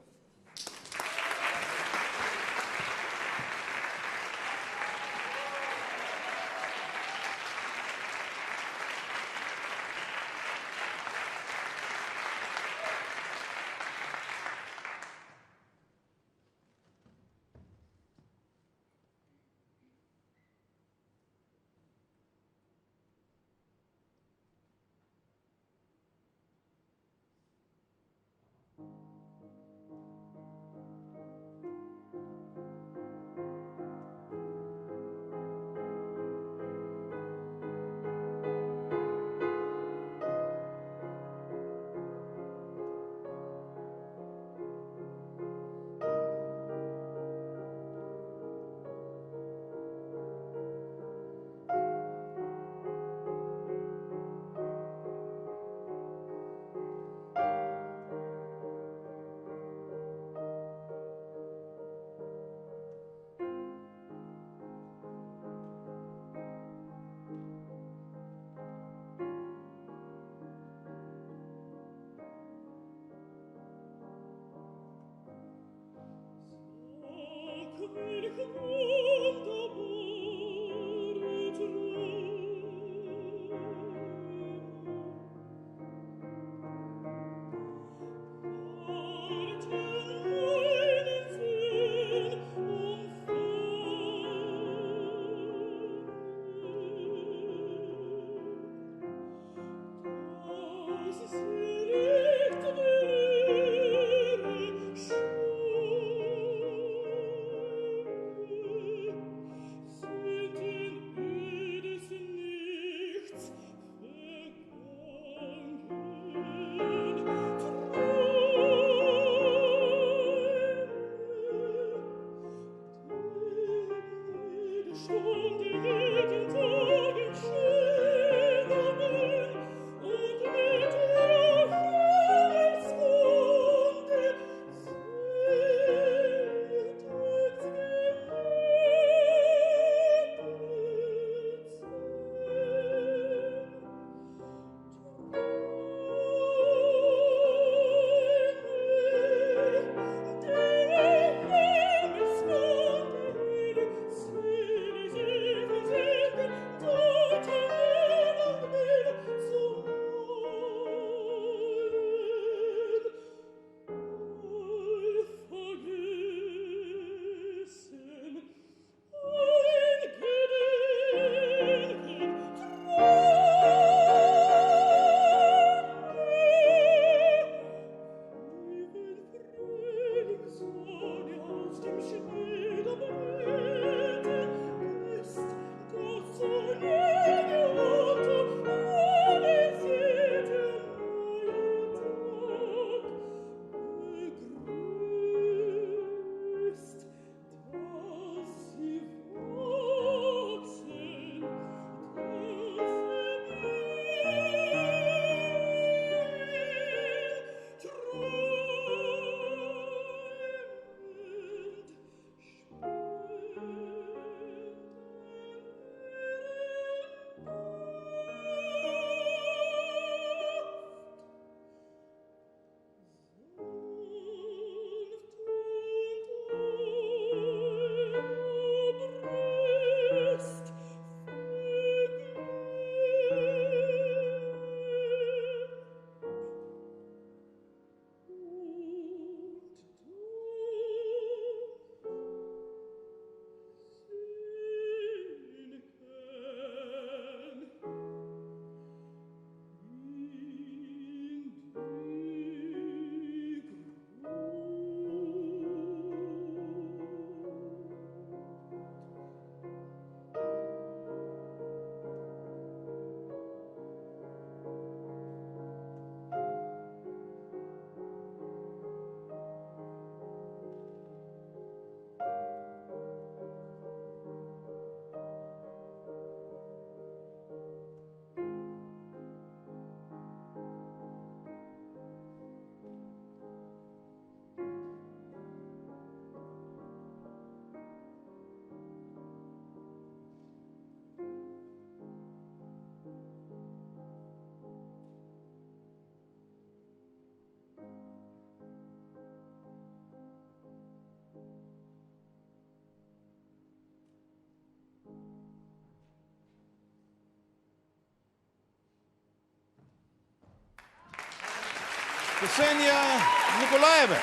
Cassinia Nicoleva.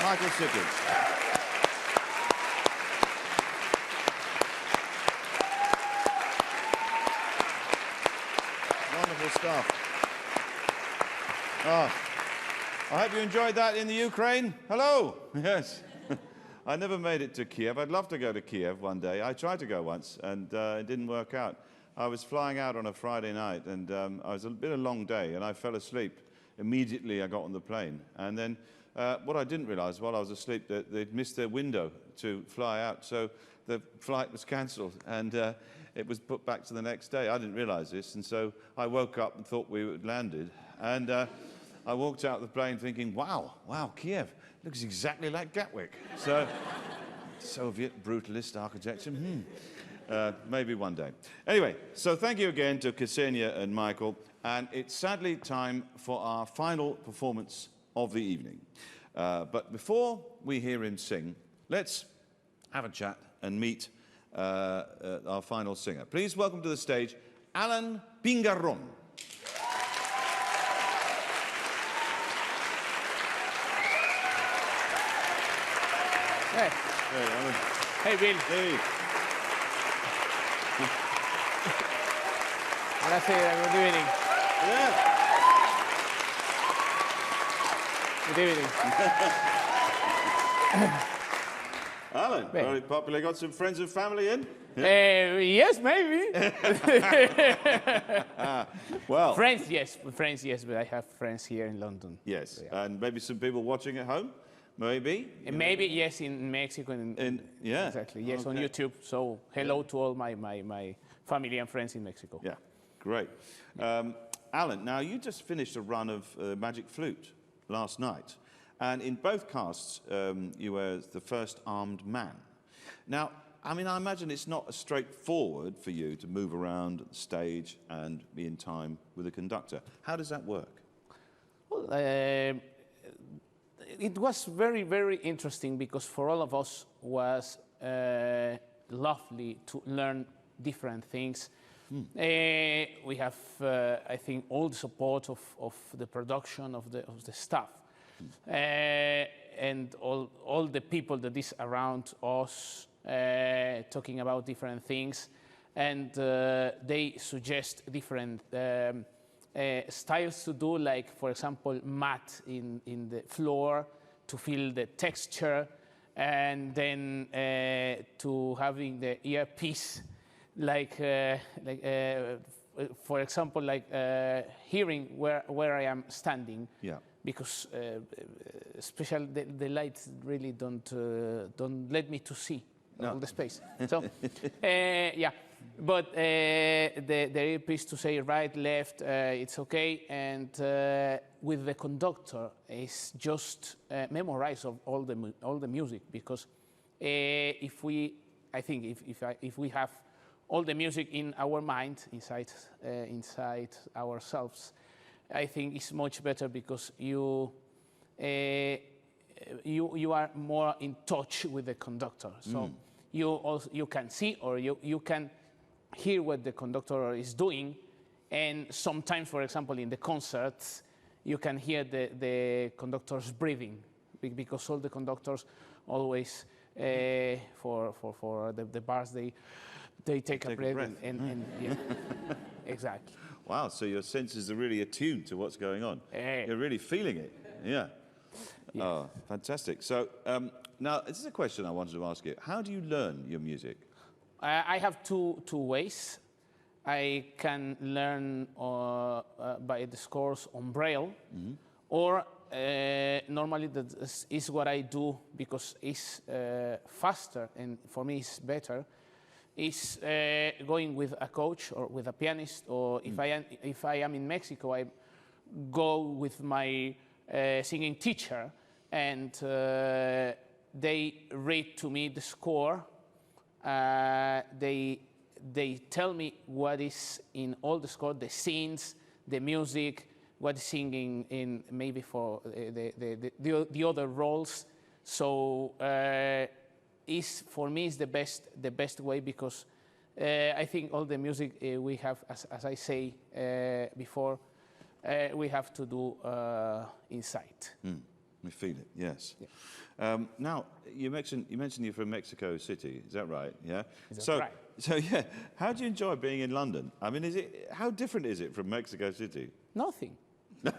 Michael Sickert. Wonderful stuff. Oh, I hope you enjoyed that in the Ukraine. Hello. Yes. I never made it to Kiev. I'd love to go to Kiev one day. I tried to go once, and it didn't work out. I was flying out on a Friday night, and it was a bit of a long day, and I fell asleep immediately I got on the plane. And then what I didn't realize while I was asleep, that they'd missed their window to fly out, so the flight was cancelled, and it was put back to the next day. I didn't realize this, and so I woke up and thought we had landed, and I walked out of the plane thinking, wow, Kiev looks exactly like Gatwick. So Soviet brutalist architecture, maybe one day. Anyway, so thank you again to Cassinia and Michael, and it's sadly time for our final performance of the evening. But before we hear him sing, let's have a chat and meet our final singer. Please welcome to the stage Alan Pingaron.
Hey.
Hey, Alan.
Hey, Bill.
Hey.
Buonasera, good evening.
Yeah.
Good evening.
Alan, very popular. Got some friends and family in?
Yes, maybe.
Well.
Friends, yes, but I have friends here in London.
Yes,
So, yeah.
and maybe some people watching at home. Maybe.
And maybe, yes, in Mexico.
Yeah.
Exactly, yes, on
Okay.
YouTube. So hello to all my family and friends in Mexico.
Yeah, great. Alan, now you just finished a run of Magic Flute last night. And in both casts, you were the first armed man. Now, I mean, I imagine it's not as straightforward for you to move around the stage and be in time with a conductor. How does that work?
Well, it was very, very interesting because for all of us was lovely to learn different things. We have, I think, all the support of the production of the staff, and all the people that is around us talking about different things, and they suggest different styles to do, like, for example, mat in the floor to feel the texture, and then to having the earpiece, for example, hearing where I am standing. Yeah. Because especially the lights really don't let me to see all the space. So yeah. But the earpiece to say right, left, it's okay. And with the conductor, it's just memorize of all the music, because if we have all the music in our mind, inside ourselves, I think it's much better, because you are more in touch with the conductor. So you can see, or you can hear what the conductor is doing, and sometimes, for example, in the concerts, you can hear the conductor's breathing, because all the conductors always for the bars they take a breath. And yeah. Exactly.
Wow, so your senses are really attuned to what's going on. You're really feeling it. Yeah. Yes. Oh, fantastic. So now, this is a question I wanted to ask you. How do you learn your music?
I have two ways. I can learn by the scores on Braille, or normally that is what I do, because it's faster, and for me it's better, is going with a coach or with a pianist, or if I am in Mexico, I go with my singing teacher, and they read to me the score. They tell me what is in all the score, the scenes, the music, what is singing in maybe for the other roles. So for me is the best way, because I think all the music we have, as I say before, we have to do inside.
We feel it, yes. Yeah. Now, you mentioned you're from Mexico City. Is that right? Yeah.
Is that right?
So yeah, how do you enjoy being in London? I mean, how different is it from Mexico City?
Nothing. No.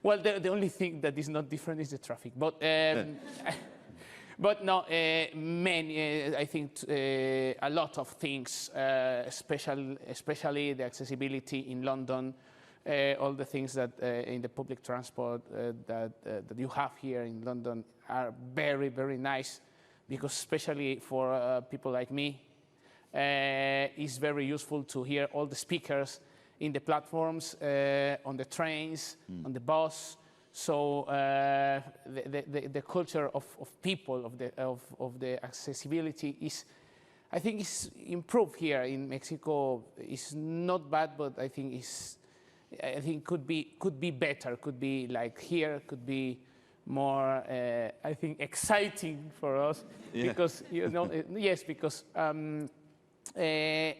Well, the only thing that is not different is the traffic. But but no, I think a lot of things, especially the accessibility in London. All the things that in the public transport that you have here in London are very, very nice, because especially for people like me, it's very useful to hear all the speakers in the platforms, on the trains, on the bus. So the culture of people, of the accessibility is, I think, is improved here in Mexico. It's not bad, but I think could be better. Could be like here. Could be more. I think exciting for us, because yes, because in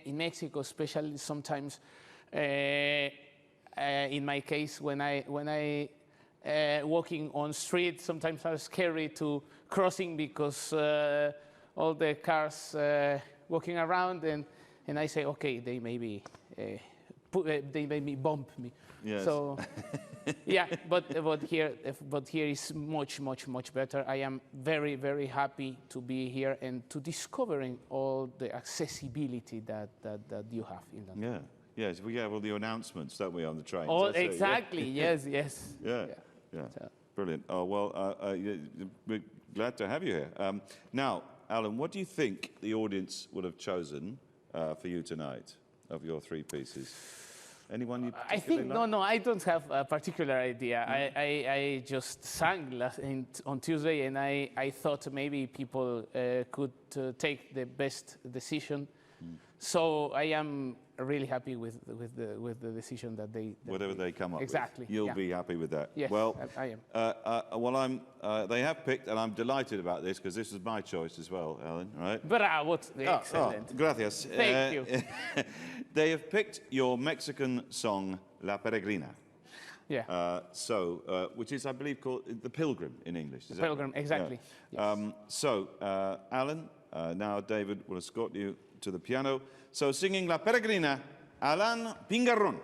Mexico, especially sometimes, in my case, when I walking on street, sometimes are scary to crossing, because all the cars walking around, and I say, okay, they maybe. They made me bump me.
Yes.
So yeah, but here is much better. I am very, very happy to be here and to discovering all the accessibility that you have in London.
Yeah. Yes, we have all the announcements, don't we, on the trains?
Oh, exactly. Yes.
Yeah. Yeah,
So-
brilliant. Oh, well, we're glad to have you here. Now, Alan, what do you think the audience would have chosen for you tonight of your three pieces? Anyone you
I
particularly
think,
like?
no, I don't have a particular idea. I just sang on Tuesday, and I thought maybe people could take the best decision. So I am really happy with the decision that they...
Whatever they come up
Exactly,
with. You'll
yeah.
be happy with that.
Yes,
Well,
I am.
well, they have picked, and I'm delighted about this, because this was my choice as well, Alan, right?
Bravo, excellent.
Gracias.
Thank you.
They have picked your Mexican song, La Peregrina.
Yeah,
Which is, I believe, called The Pilgrim in English. Is that
Pilgrim,
right?
exactly.
Yeah.
Yes.
Alan, now David will escort you to the piano. So, singing La Peregrina, Alan Pingaron.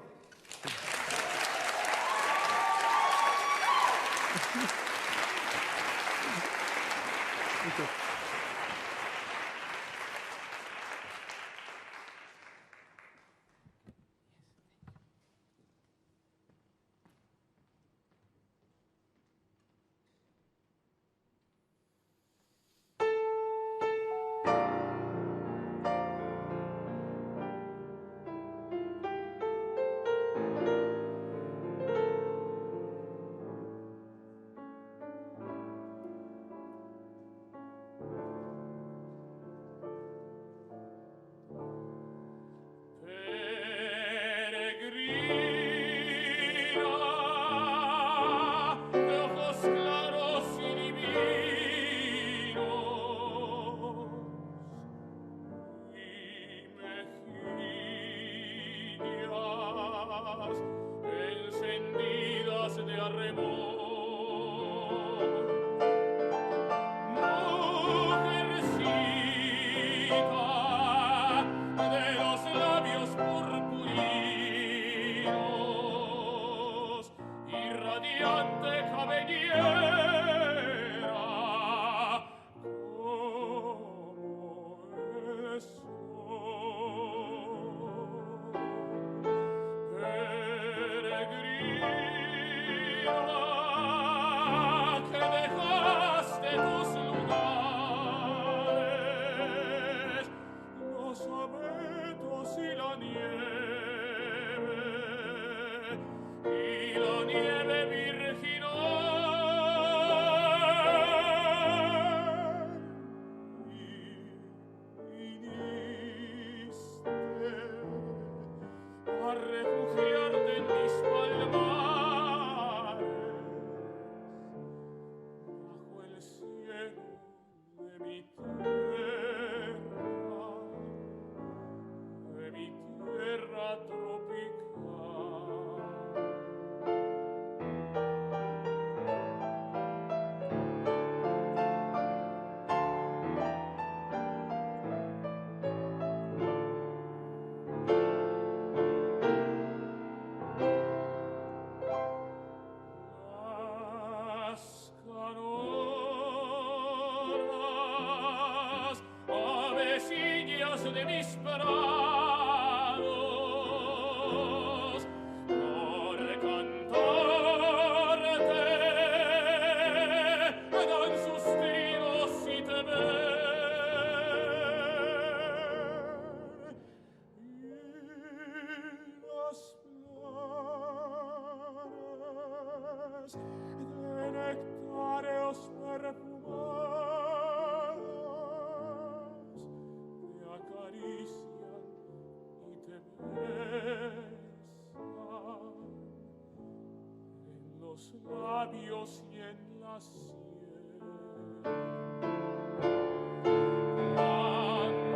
Labios y en la sien.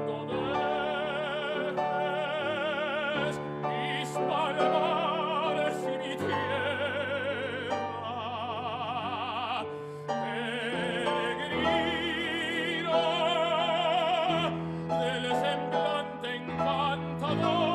Cuando dejes mis palmares y mi tierra, peregrino del semblante encantador.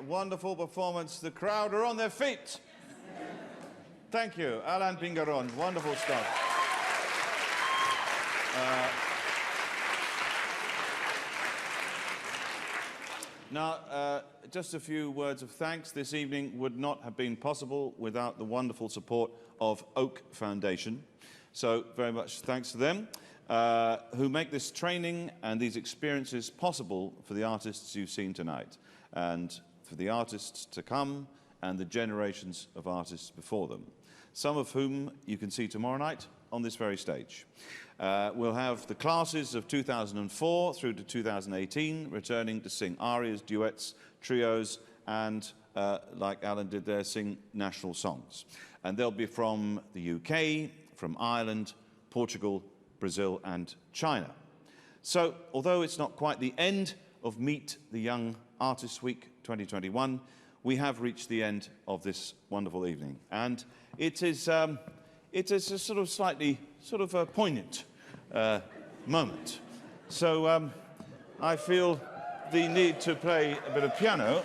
Wonderful performance. The crowd are on their feet. Thank you, Alan Pingaron. Wonderful stuff. Now, just a few words of thanks. This evening would not have been possible without the wonderful support of Oak Foundation. So very much thanks to them, who make this training and these experiences possible for the artists you've seen tonight, and for the artists to come and the generations of artists before them, some of whom you can see tomorrow night on this very stage. We'll have the classes of 2004 through to 2018 returning to sing arias, duets, trios, and, like Alan did there, sing national songs. And they'll be from the UK, from Ireland, Portugal, Brazil, and China. So, although it's not quite the end of Meet the Young Artists Week 2021, we have reached the end of this wonderful evening. And it is a sort of slightly poignant moment. So I feel the need to play a bit of piano.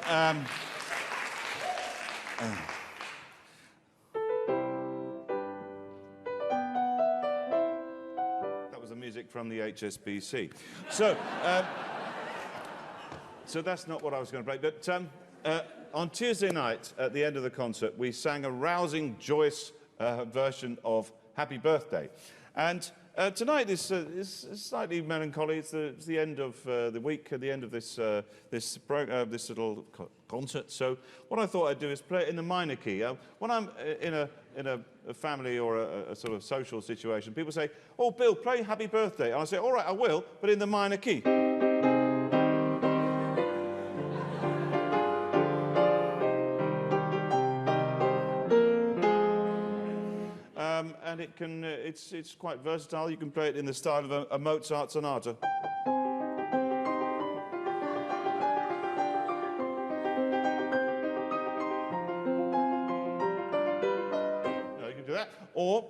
That was the music from the HSBC. So, so that's not what I was going to play. But on Tuesday night, at the end of the concert, we sang a rousing, joyous version of Happy Birthday. And tonight is slightly melancholy. It's the end of the week, at the end of this little concert. So what I thought I'd do is play it in the minor key. When I'm in a family or a sort of social situation, people say, "Oh, Bill, play Happy Birthday." And I say, "All right, I will, but in the minor key." And it can, it's quite versatile. You can play it in the style of a Mozart sonata. You can do that. Or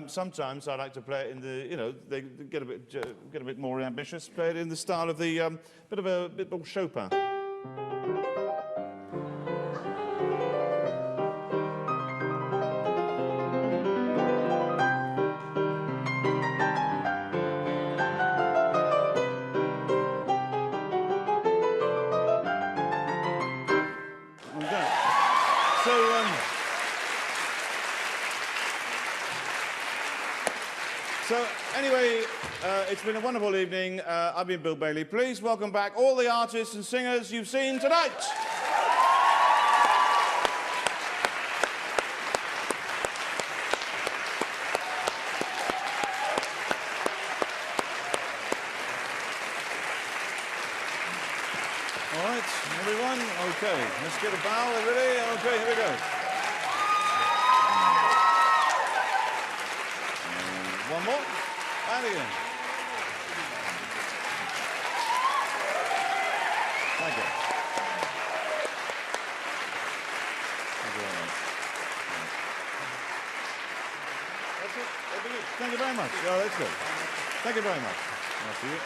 sometimes I like to play it in the, they get a bit more ambitious. Play it in the style of the bit more Chopin. So anyway, it's been a wonderful evening. I've been Bill Bailey. Please welcome back all the artists and singers you've seen tonight. All right, everyone. Okay, let's get a bow, everybody. Okay, here we go. One more, and again. Thank you. Thank you very much. That's it. Thank you very much. Oh, that's good. Thank you very much. Nice to see you.